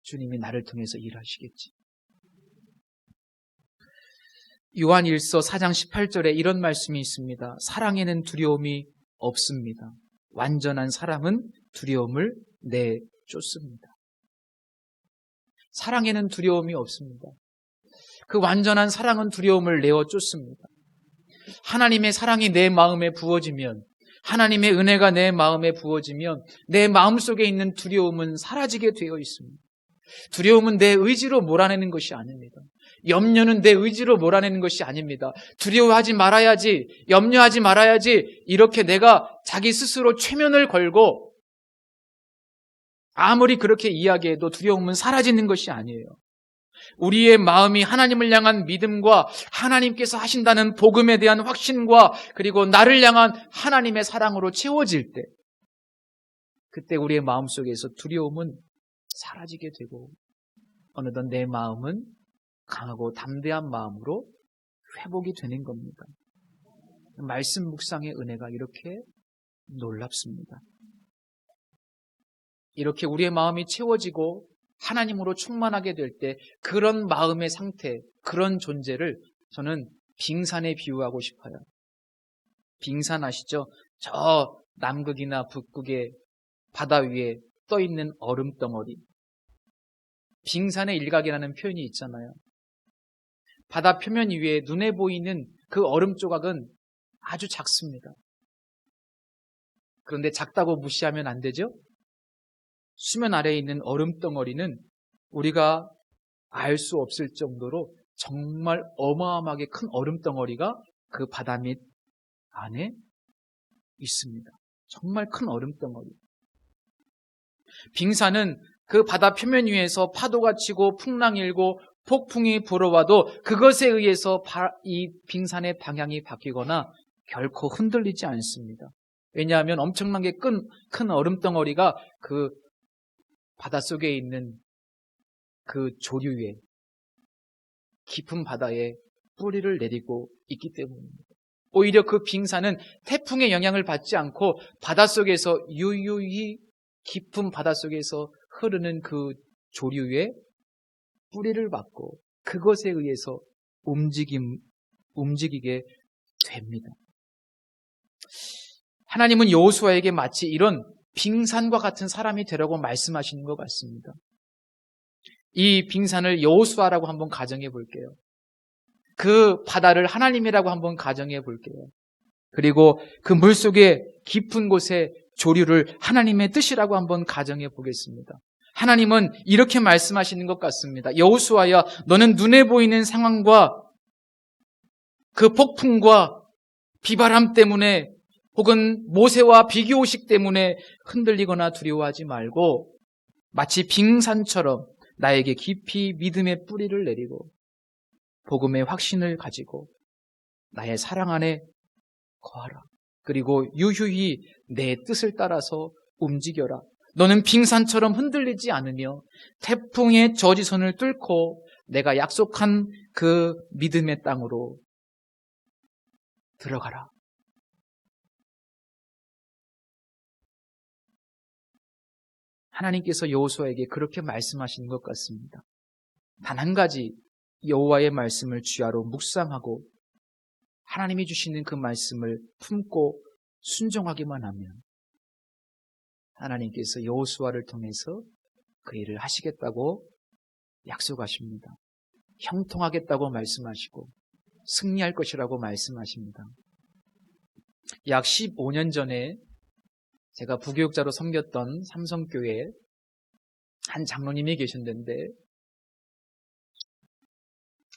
주님이 나를 통해서 일하시겠지. 요한 1서 4장 18절에 이런 말씀이 있습니다. 사랑에는 두려움이 없습니다. 완전한 사랑은 두려움을 내쫓습니다. 사랑에는 두려움이 없습니다. 그 완전한 사랑은 두려움을 내어쫓습니다. 하나님의 사랑이 내 마음에 부어지면, 하나님의 은혜가 내 마음에 부어지면 내 마음속에 있는 두려움은 사라지게 되어 있습니다. 두려움은 내 의지로 몰아내는 것이 아닙니다. 염려는 내 의지로 몰아내는 것이 아닙니다. 두려워하지 말아야지, 염려하지 말아야지 이렇게 내가 자기 스스로 최면을 걸고 아무리 그렇게 이야기해도 두려움은 사라지는 것이 아니에요. 우리의 마음이 하나님을 향한 믿음과 하나님께서 하신다는 복음에 대한 확신과 그리고 나를 향한 하나님의 사랑으로 채워질 때 그때 우리의 마음속에서 두려움은 사라지게 되고 어느덧 내 마음은 강하고 담대한 마음으로 회복이 되는 겁니다. 말씀 묵상의 은혜가 이렇게 놀랍습니다. 이렇게 우리의 마음이 채워지고 하나님으로 충만하게 될 때 그런 마음의 상태, 그런 존재를 저는 빙산에 비유하고 싶어요. 빙산 아시죠? 저 남극이나 북극의 바다 위에 떠 있는 얼음덩어리. 빙산의 일각이라는 표현이 있잖아요. 바다 표면 위에 눈에 보이는 그 얼음 조각은 아주 작습니다. 그런데 작다고 무시하면 안 되죠? 수면 아래에 있는 얼음덩어리는 우리가 알 수 없을 정도로 정말 어마어마하게 큰 얼음덩어리가 그 바다 밑 안에 있습니다. 정말 큰 얼음덩어리. 빙산은 그 바다 표면 위에서 파도가 치고 풍랑이 일고 폭풍이 불어와도 그것에 의해서 이 빙산의 방향이 바뀌거나 결코 흔들리지 않습니다. 왜냐하면 엄청나게 큰 얼음덩어리가 그 바닷속에 있는 그 조류에 깊은 바다에 뿌리를 내리고 있기 때문입니다. 오히려 그 빙산은 태풍의 영향을 받지 않고 바닷속에서 유유히 깊은 바닷속에서 흐르는 그 조류에 뿌리를 받고 그것에 의해서 움직이게 됩니다. 하나님은 여호수아에게 마치 이런 빙산과 같은 사람이 되라고 말씀하시는 것 같습니다. 이 빙산을 여호수아라고 한번 가정해 볼게요. 그 바다를 하나님이라고 한번 가정해 볼게요. 그리고 그 물속에 깊은 곳에 조류를 하나님의 뜻이라고 한번 가정해 보겠습니다. 하나님은 이렇게 말씀하시는 것 같습니다. 여호수아야, 너는 눈에 보이는 상황과 그 폭풍과 비바람 때문에 혹은 모세와 비교의식 때문에 흔들리거나 두려워하지 말고 마치 빙산처럼 나에게 깊이 믿음의 뿌리를 내리고 복음의 확신을 가지고 나의 사랑 안에 거하라. 그리고 유유히 내 뜻을 따라서 움직여라. 너는 빙산처럼 흔들리지 않으며 태풍의 저지선을 뚫고 내가 약속한 그 믿음의 땅으로 들어가라. 하나님께서 여호수아에게 그렇게 말씀하시는 것 같습니다. 단 한 가지 여호와의 말씀을 주야로 묵상하고 하나님이 주시는 그 말씀을 품고 순종하기만 하면 하나님께서 여호수아를 통해서 그 일을 하시겠다고 약속하십니다. 형통하겠다고 말씀하시고 승리할 것이라고 말씀하십니다. 약 15년 전에 제가 부교육자로 섬겼던 삼성교회에 한 장로님이 계셨는데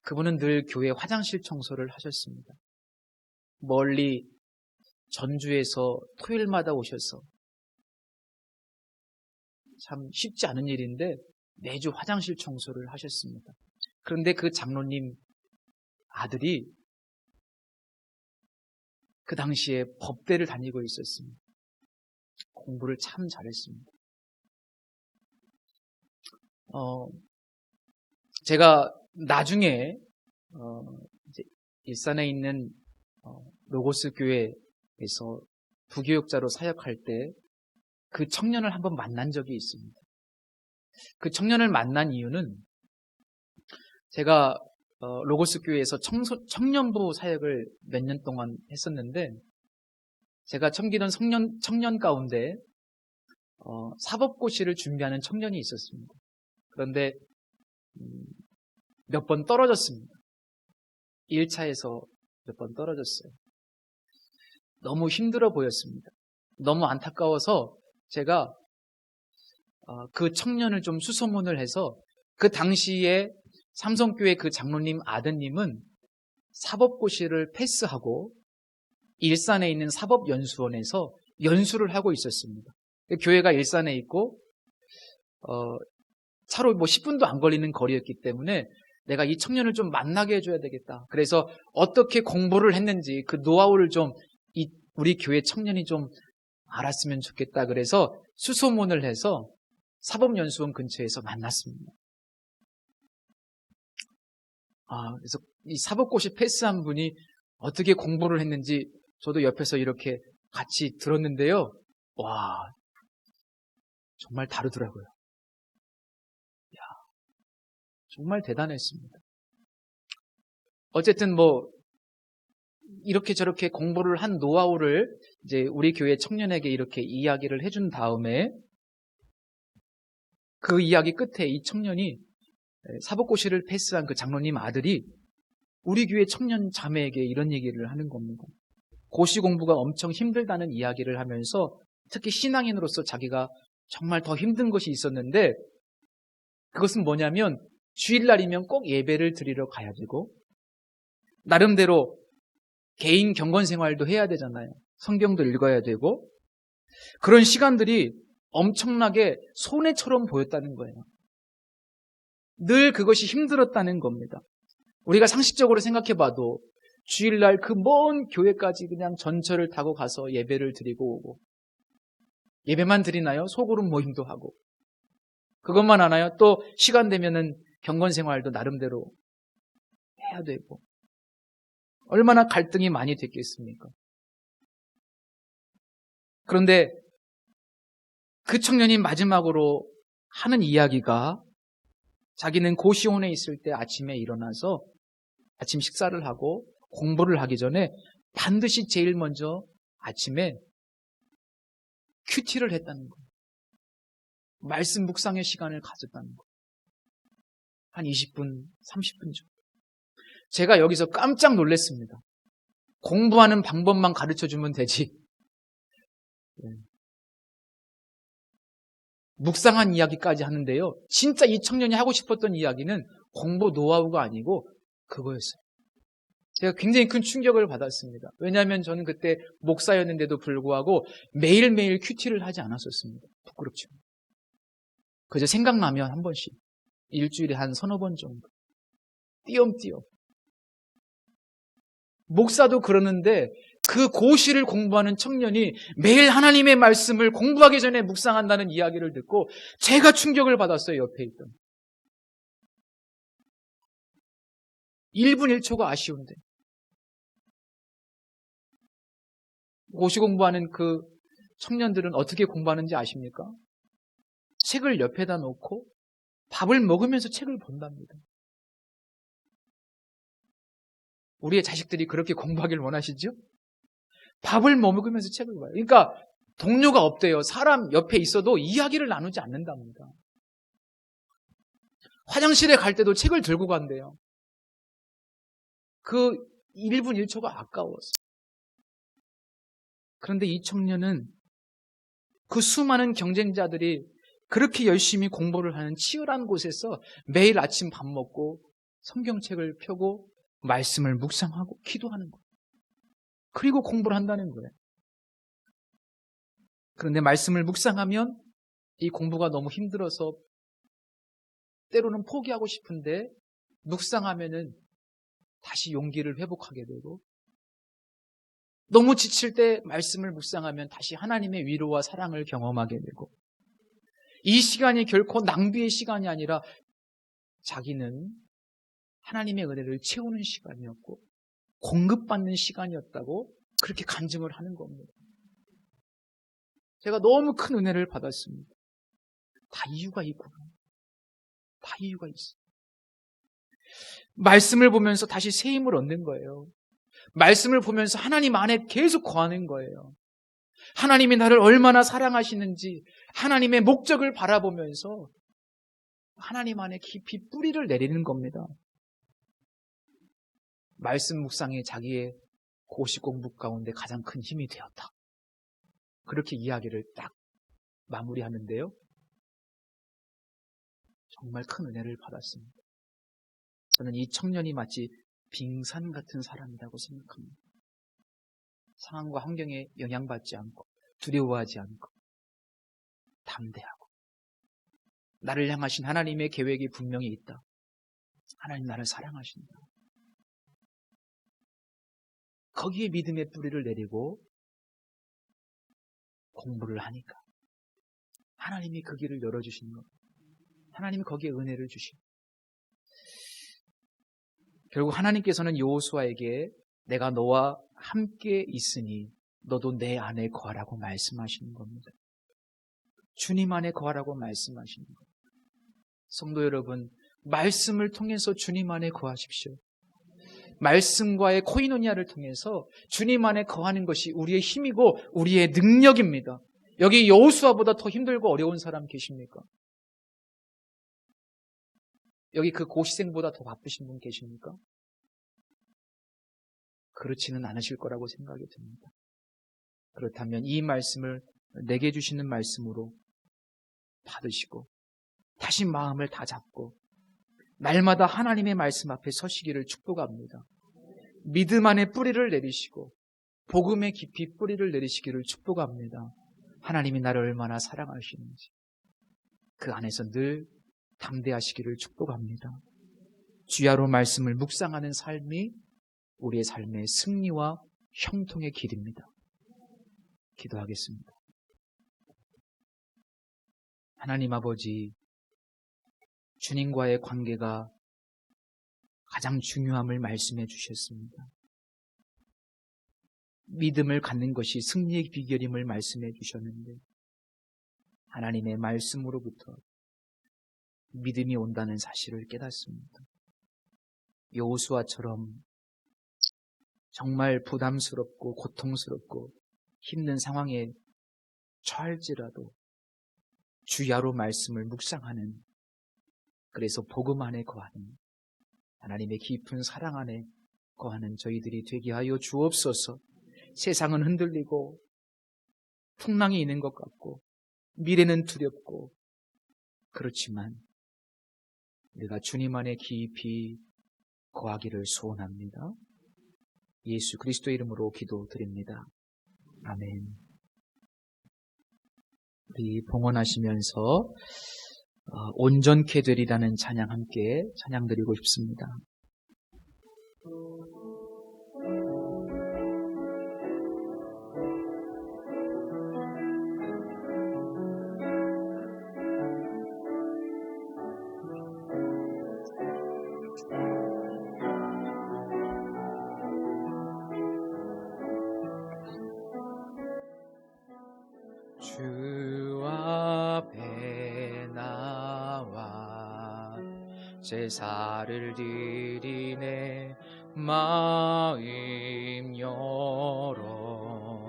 그분은 늘 교회 화장실 청소를 하셨습니다. 멀리 전주에서 토요일마다 오셔서 참 쉽지 않은 일인데 매주 화장실 청소를 하셨습니다. 그런데 그 장로님 아들이 그 당시에 법대를 다니고 있었습니다. 공부를 참 잘했습니다. 제가 나중에 이제 일산에 있는 로고스 교회에서 부교육자로 사역할 때 그 청년을 한번 만난 적이 있습니다. 그 청년을 만난 이유는 제가 로고스 교회에서 청년부 사역을 몇 년 동안 했었는데 제가 섬기던 청년 가운데 사법고시를 준비하는 청년이 있었습니다. 그런데 몇 번 떨어졌습니다. 1차에서 몇 번 떨어졌어요. 너무 힘들어 보였습니다. 너무 안타까워서 제가 그 청년을 좀 수소문을 해서 그 당시에 삼성교회 그 장로님 아드님은 사법고시를 패스하고 일산에 있는 사법연수원에서 연수를 하고 있었습니다. 교회가 일산에 있고 차로 10분도 안 걸리는 거리였기 때문에 내가 이 청년을 좀 만나게 해줘야 되겠다. 그래서 어떻게 공부를 했는지 그 노하우를 좀 우리 교회 청년이 좀 알았으면 좋겠다. 그래서 수소문을 해서 사법연수원 근처에서 만났습니다. 그래서 이 사법고시 패스한 분이 어떻게 공부를 했는지 저도 옆에서 이렇게 같이 들었는데요. 와, 정말 다르더라고요. 정말 대단했습니다. 어쨌든 이렇게 저렇게 공부를 한 노하우를 이제 우리 교회 청년에게 이렇게 이야기를 해준 다음에 그 이야기 끝에 이 청년이 사법고시를 패스한 그 장로님 아들이 우리 교회 청년 자매에게 이런 얘기를 하는 겁니다. 고시 공부가 엄청 힘들다는 이야기를 하면서 특히 신앙인으로서 자기가 정말 더 힘든 것이 있었는데 그것은 뭐냐면 주일날이면 꼭 예배를 드리러 가야 되고 나름대로 개인 경건 생활도 해야 되잖아요. 성경도 읽어야 되고 그런 시간들이 엄청나게 손해처럼 보였다는 거예요. 늘 그것이 힘들었다는 겁니다. 우리가 상식적으로 생각해봐도 주일날 그 먼 교회까지 그냥 전철을 타고 가서 예배를 드리고 오고 예배만 드리나요? 소그룹 모임도 하고 그것만 하나요? 또 시간 되면은 경건 생활도 나름대로 해야 되고 얼마나 갈등이 많이 됐겠습니까? 그런데 그 청년이 마지막으로 하는 이야기가 자기는 고시원에 있을 때 아침에 일어나서 아침 식사를 하고 공부를 하기 전에 반드시 제일 먼저 아침에 큐티를 했다는 거예요. 말씀 묵상의 시간을 가졌다는 거예요. 한 20분, 30분 정도. 제가 여기서 깜짝 놀랐습니다. 공부하는 방법만 가르쳐주면 되지. 묵상한 이야기까지 하는데요. 진짜 이 청년이 하고 싶었던 이야기는 공부 노하우가 아니고 그거였어요. 제가 굉장히 큰 충격을 받았습니다. 왜냐하면 저는 그때 목사였는데도 불구하고 매일매일 큐티를 하지 않았었습니다. 부끄럽죠. 그저 생각나면 한 번씩 일주일에 한 서너 번 정도 띄엄띄엄. 목사도 그러는데 그 고시를 공부하는 청년이 매일 하나님의 말씀을 공부하기 전에 묵상한다는 이야기를 듣고 제가 충격을 받았어요. 옆에 있던 1분 1초가 아쉬운데 고시 공부하는 그 청년들은 어떻게 공부하는지 아십니까? 책을 옆에다 놓고 밥을 먹으면서 책을 본답니다. 우리의 자식들이 그렇게 공부하길 원하시죠? 밥을 먹으면서 책을 봐요. 그러니까 동료가 없대요. 사람 옆에 있어도 이야기를 나누지 않는답니다. 화장실에 갈 때도 책을 들고 간대요. 그 1분 1초가 아까워서. 그런데 이 청년은 그 수많은 경쟁자들이 그렇게 열심히 공부를 하는 치열한 곳에서 매일 아침 밥 먹고 성경책을 펴고 말씀을 묵상하고 기도하는 거예요. 그리고 공부를 한다는 거예요. 그런데 말씀을 묵상하면 이 공부가 너무 힘들어서 때로는 포기하고 싶은데 묵상하면은 다시 용기를 회복하게 되고 너무 지칠 때 말씀을 묵상하면 다시 하나님의 위로와 사랑을 경험하게 되고 이 시간이 결코 낭비의 시간이 아니라 자기는 하나님의 은혜를 채우는 시간이었고 공급받는 시간이었다고 그렇게 간증을 하는 겁니다. 제가 너무 큰 은혜를 받았습니다. 다 이유가 있구나. 다 이유가 있어. 말씀을 보면서 다시 새 힘을 얻는 거예요. 말씀을 보면서 하나님 안에 계속 거하는 거예요. 하나님이 나를 얼마나 사랑하시는지 하나님의 목적을 바라보면서 하나님 안에 깊이 뿌리를 내리는 겁니다. 말씀 묵상이 자기의 고시 공부 가운데 가장 큰 힘이 되었다. 그렇게 이야기를 딱 마무리하는데요. 정말 큰 은혜를 받았습니다. 저는 이 청년이 마치 빙산 같은 사람이라고 생각합니다. 상황과 환경에 영향받지 않고 두려워하지 않고 담대하고 나를 향하신 하나님의 계획이 분명히 있다. 하나님 나를 사랑하신다. 거기에 믿음의 뿌리를 내리고 공부를 하니까 하나님이 그 길을 열어주시는 겁니다. 하나님이 거기에 은혜를 주십니다. 결국 하나님께서는 여호수아에게 내가 너와 함께 있으니 너도 내 안에 거하라고 말씀하시는 겁니다. 주님 안에 거하라고 말씀하시는 겁니다. 성도 여러분, 말씀을 통해서 주님 안에 거하십시오. 말씀과의 코이노니아를 통해서 주님 안에 거하는 것이 우리의 힘이고 우리의 능력입니다. 여기 여호수아보다 더 힘들고 어려운 사람 계십니까? 여기 그 고시생보다 더 바쁘신 분 계십니까? 그렇지는 않으실 거라고 생각이 듭니다. 그렇다면 이 말씀을 내게 주시는 말씀으로 받으시고 다시 마음을 다잡고 날마다 하나님의 말씀 앞에 서시기를 축복합니다. 믿음 안에 뿌리를 내리시고 복음에 깊이 뿌리를 내리시기를 축복합니다. 하나님이 나를 얼마나 사랑하시는지 그 안에서 늘 담대하시기를 축복합니다. 주야로 말씀을 묵상하는 삶이 우리의 삶의 승리와 형통의 길입니다. 기도하겠습니다. 하나님 아버지, 주님과의 관계가 가장 중요함을 말씀해 주셨습니다. 믿음을 갖는 것이 승리의 비결임을 말씀해 주셨는데 하나님의 말씀으로부터 믿음이 온다는 사실을 깨닫습니다. 여호수아처럼 정말 부담스럽고 고통스럽고 힘든 상황에 처할지라도 주야로 말씀을 묵상하는, 그래서 복음 안에 거하는, 하나님의 깊은 사랑 안에 거하는 저희들이 되게 하여 주옵소서. 세상은 흔들리고 풍랑이 있는 것 같고 미래는 두렵고 그렇지만 우리가 주님 안에 깊이 거하기를 소원합니다. 예수 그리스도의 이름으로 기도드립니다. 아멘. 우리 봉헌하시면서 온전케 되리라는 찬양 함께 찬양드리고 싶습니다. 주 앞에 나와 제사를 드리네 마음 열어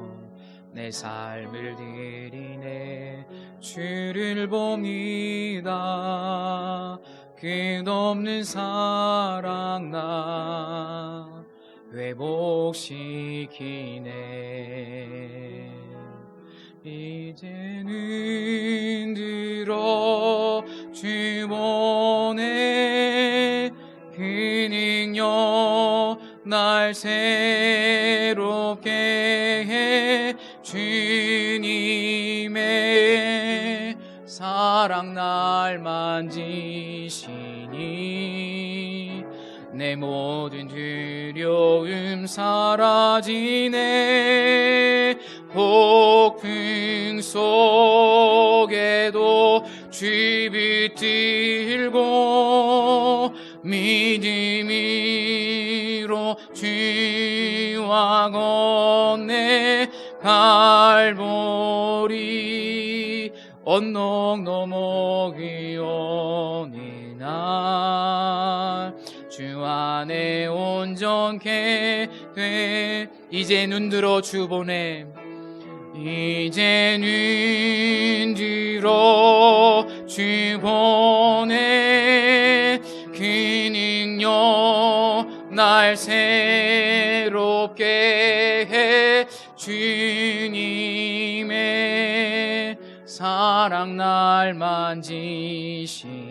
내 삶을 드리네 주를 봅니다. 끝없는 사랑 나 회복시키네. 이제는 들어 주 보내 그 능력 날 새롭게 해 주님의 사랑 날 만지시니 내 모든 두려움 사라지네. 폭풍 속에도 주 붙들고 믿음으로 주와 건네 갈보리 언덕 넘어 귀원의 날 주 안에 온전케 돼. 이제 눈들어 주 보내. 이제 눈들어 주 보내. 그 능력 날 새롭게 해. 주님의 사랑 날 만지시니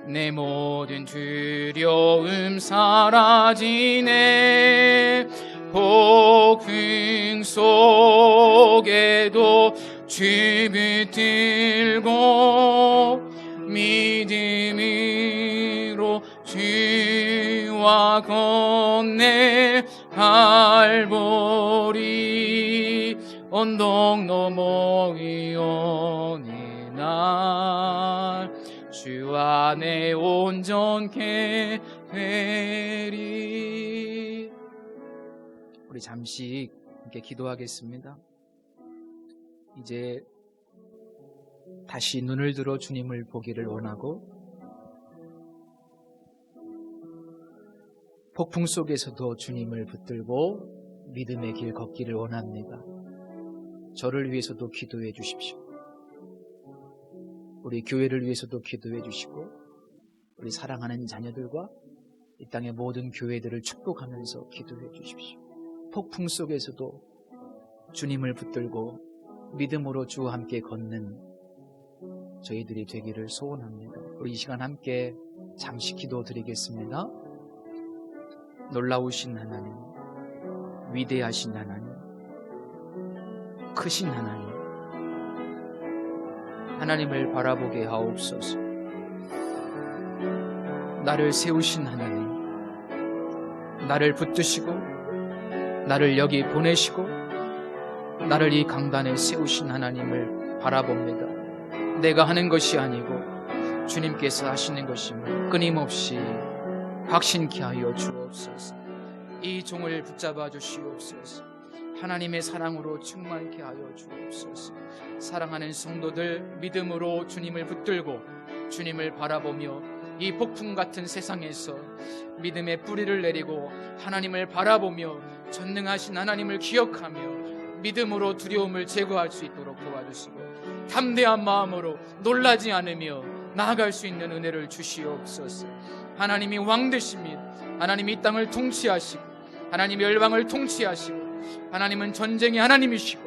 내 모든 두려움 사라지네. 폭풍 속에도 주 붙들고 믿음으로 주와 건네 갈보리 언덕 넘어 위원의 날 주 안에 온전케 되리. 우리 잠시 함께 기도하겠습니다. 이제 다시 눈을 들어 주님을 보기를 원하고 폭풍 속에서도 주님을 붙들고 믿음의 길 걷기를 원합니다. 저를 위해서도 기도해 주십시오. 우리 교회를 위해서도 기도해 주시고 우리 사랑하는 자녀들과 이 땅의 모든 교회들을 축복하면서 기도해 주십시오. 폭풍 속에서도 주님을 붙들고 믿음으로 주와 함께 걷는 저희들이 되기를 소원합니다. 우리 이 시간 함께 잠시 기도드리겠습니다. 놀라우신 하나님, 위대하신 하나님, 크신 하나님, 하나님을 바라보게 하옵소서. 나를 세우신 하나님, 나를 붙드시고 나를 여기 보내시고 나를 이 강단에 세우신 하나님을 바라봅니다. 내가 하는 것이 아니고 주님께서 하시는 것임을 끊임없이 확신케 하여 주옵소서. 이 종을 붙잡아 주시옵소서. 하나님의 사랑으로 충만케 하여 주옵소서. 사랑하는 성도들 믿음으로 주님을 붙들고 주님을 바라보며 이 폭풍 같은 세상에서 믿음의 뿌리를 내리고 하나님을 바라보며 전능하신 하나님을 기억하며 믿음으로 두려움을 제거할 수 있도록 도와주시고 담대한 마음으로 놀라지 않으며 나아갈 수 있는 은혜를 주시옵소서. 하나님이 왕 되시며 하나님이 이 땅을 통치하시고 하나님이 열방을 통치하시고 하나님은 전쟁의 하나님이시고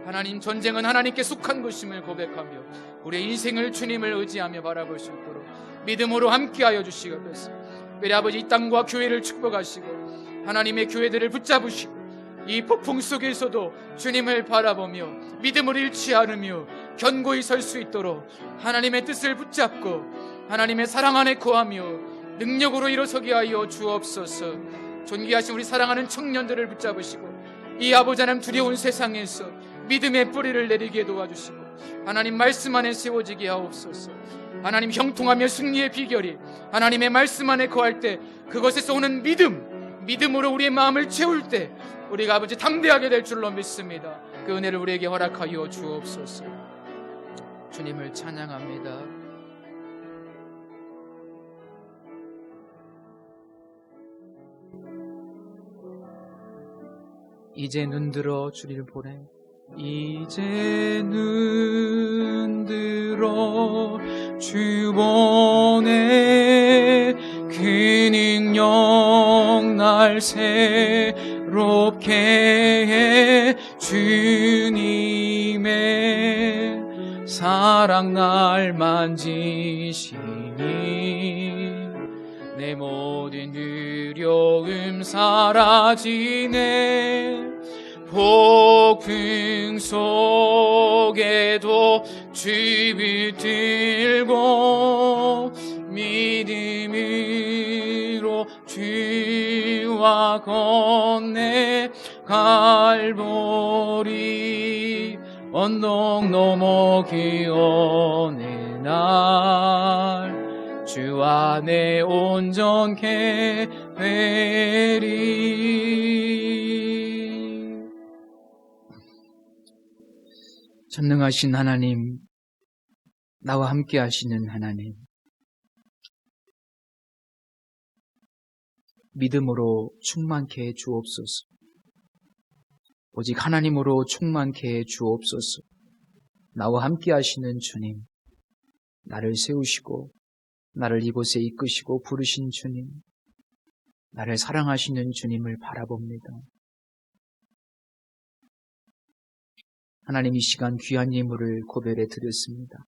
하나님 전쟁은 하나님께 속한 것임을 고백하며 우리의 인생을 주님을 의지하며 바라볼 수 있도록 믿음으로 함께하여 주시옵소서. 우리 아버지 이 땅과 교회를 축복하시고 하나님의 교회들을 붙잡으시고 이 폭풍 속에서도 주님을 바라보며 믿음을 잃지 않으며 견고히 설 수 있도록 하나님의 뜻을 붙잡고 하나님의 사랑 안에 거하며 능력으로 일어서게 하여 주옵소서. 존귀하신 우리 사랑하는 청년들을 붙잡으시고 이 아버지 하나님 두려운 세상에서 믿음의 뿌리를 내리게 도와주시고 하나님 말씀 안에 세워지게 하옵소서. 하나님 형통하며 승리의 비결이 하나님의 말씀 안에 거할 때 그것에서 오는 믿음으로 우리의 마음을 채울 때 우리가 아버지 담대하게 될 줄로 믿습니다. 그 은혜를 우리에게 허락하여 주옵소서. 주님을 찬양합니다. 이제 눈들어 주를 보래. 이제 눈들어 주 보내. 그 능력 날 새롭게 해. 주님의 사랑 날 만지시니 내 모든 두려움 사라지네. 폭풍 속에도 주 붙들고 믿음으로 주와 건네. 갈보리 언덕 넘어 그 어느 날 주 안에 온전케 되리. 전능하신 하나님, 나와 함께 하시는 하나님, 믿음으로 충만케 해 주옵소서. 오직 하나님으로 충만케 해 주옵소서. 나와 함께 하시는 주님, 나를 세우시고 나를 이곳에 이끄시고 부르신 주님, 나를 사랑하시는 주님을 바라봅니다. 하나님, 이 시간 귀한 예물을 고별해 드렸습니다.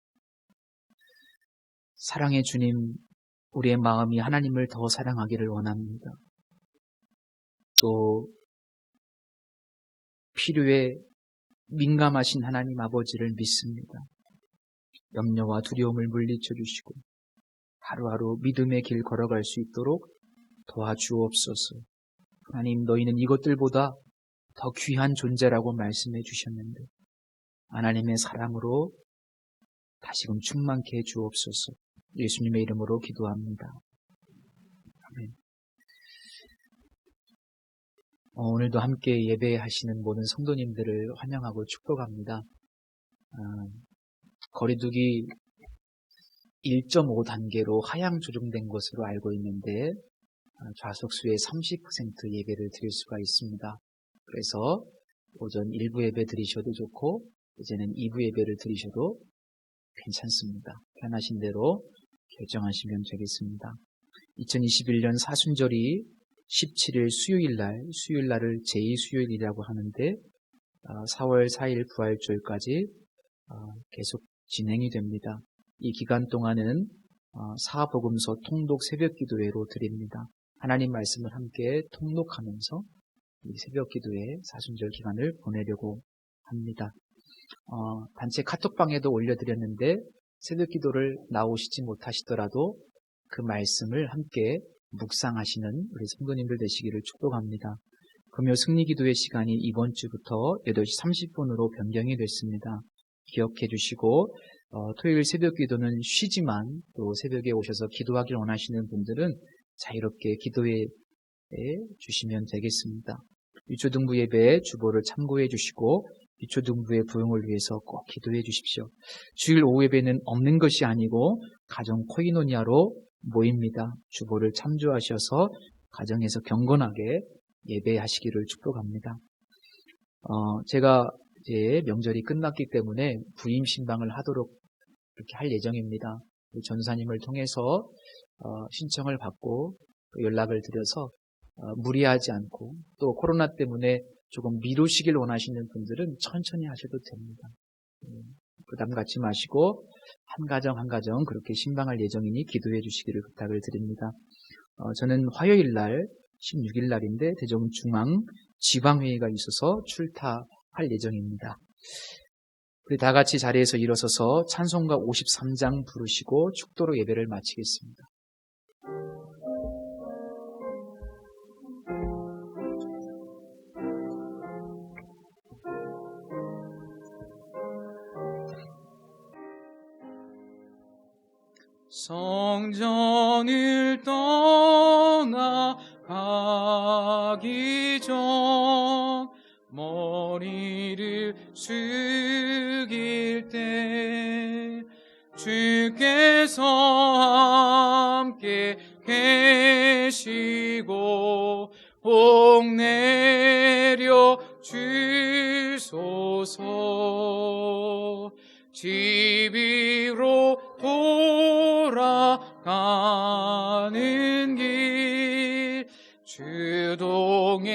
사랑의 주님, 우리의 마음이 하나님을 더 사랑하기를 원합니다. 또 필요에 민감하신 하나님 아버지를 믿습니다. 염려와 두려움을 물리쳐 주시고 하루하루 믿음의 길 걸어갈 수 있도록 도와주옵소서. 하나님, 너희는 이것들보다 더 귀한 존재라고 말씀해 주셨는데 하나님의 사랑으로 다시금 충만케 해 주옵소서. 예수님의 이름으로 기도합니다. 아멘. 오늘도 함께 예배하시는 모든 성도님들을 환영하고 축복합니다. 거리두기 1.5단계로 하향 조정된 것으로 알고 있는데 좌석수의 30% 예배를 드릴 수가 있습니다. 그래서 오전 1부 예배 드리셔도 좋고 이제는 2부 예배를 드리셔도 괜찮습니다. 편하신 대로 결정하시면 되겠습니다. 2021년 사순절이 17일 수요일날을 제2수요일이라고 하는데 4월 4일 부활절까지 계속 진행이 됩니다. 이 기간 동안은 사복음서 통독 새벽기도회로 드립니다. 하나님 말씀을 함께 통독하면서 이 새벽기도회 사순절 기간을 보내려고 합니다. 단체 카톡방에도 올려드렸는데 새벽기도를 나오시지 못하시더라도 그 말씀을 함께 묵상하시는 우리 성도님들 되시기를 축복합니다. 금요 승리기도회 시간이 이번 주부터 8시 30분으로 변경이 됐습니다. 기억해 주시고 토요일 새벽기도는 쉬지만 또 새벽에 오셔서 기도하길 원하시는 분들은 자유롭게 기도에 주시면 되겠습니다. 유초등부 예배 주보를 참고해 주시고 유초등부의 부흥을 위해서 꼭 기도해 주십시오. 주일 오후 예배는 없는 것이 아니고 가정 코이노니아로 모입니다. 주보를 참조하셔서 가정에서 경건하게 예배하시기를 축복합니다. 제가 이제 명절이 끝났기 때문에 부임 신방을 하도록 이렇게 할 예정입니다. 전사님을 통해서 신청을 받고 연락을 드려서 무리하지 않고 또 코로나 때문에 조금 미루시길 원하시는 분들은 천천히 하셔도 됩니다. 부담 갖지 마시고 한 가정 한 가정 그렇게 신방할 예정이니 기도해 주시기를 부탁을 드립니다. 저는 화요일 날 16일 날인데 대전중앙 지방회의가 있어서 출타할 예정입니다. 우리 다 같이 자리에서 일어서서 찬송가 53장 부르시고 축도로 예배를 마치겠습니다. 성전을 떠나가기 전 머리를 숙일 때 주께서 함께 계시고 복 내려 주소서. 집 위로 돌아가는 길 주 동행하시고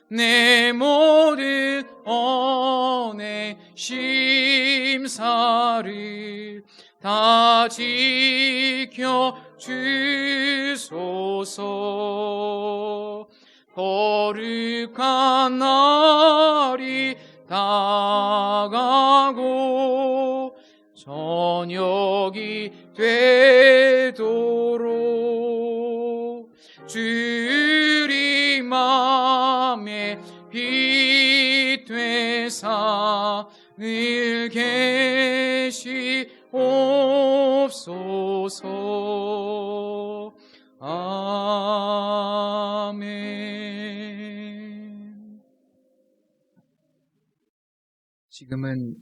내 모든 언행 심사를 다 지켜 주소서. 거룩한 날이 다가고 저녁이 되도록 주리 맘에 빛 되사 늘 계시옵소서. 아멘. 지금은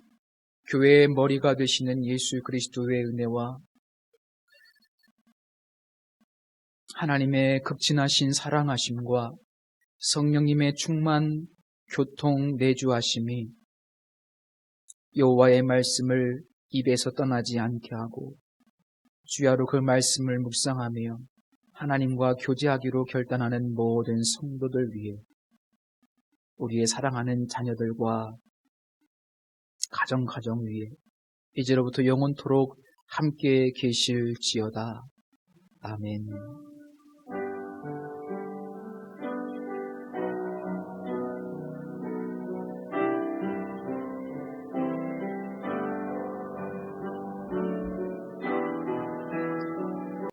교회의 머리가 되시는 예수 그리스도의 은혜와 하나님의 극진하신 사랑하심과 성령님의 충만 교통 내주하심이 여호와의 말씀을 입에서 떠나지 않게 하고 주야로 그 말씀을 묵상하며 하나님과 교제하기로 결단하는 모든 성도들 위해 우리의 사랑하는 자녀들과 가정 위에 이제로부터 영원토록 함께 계실지어다. 아멘.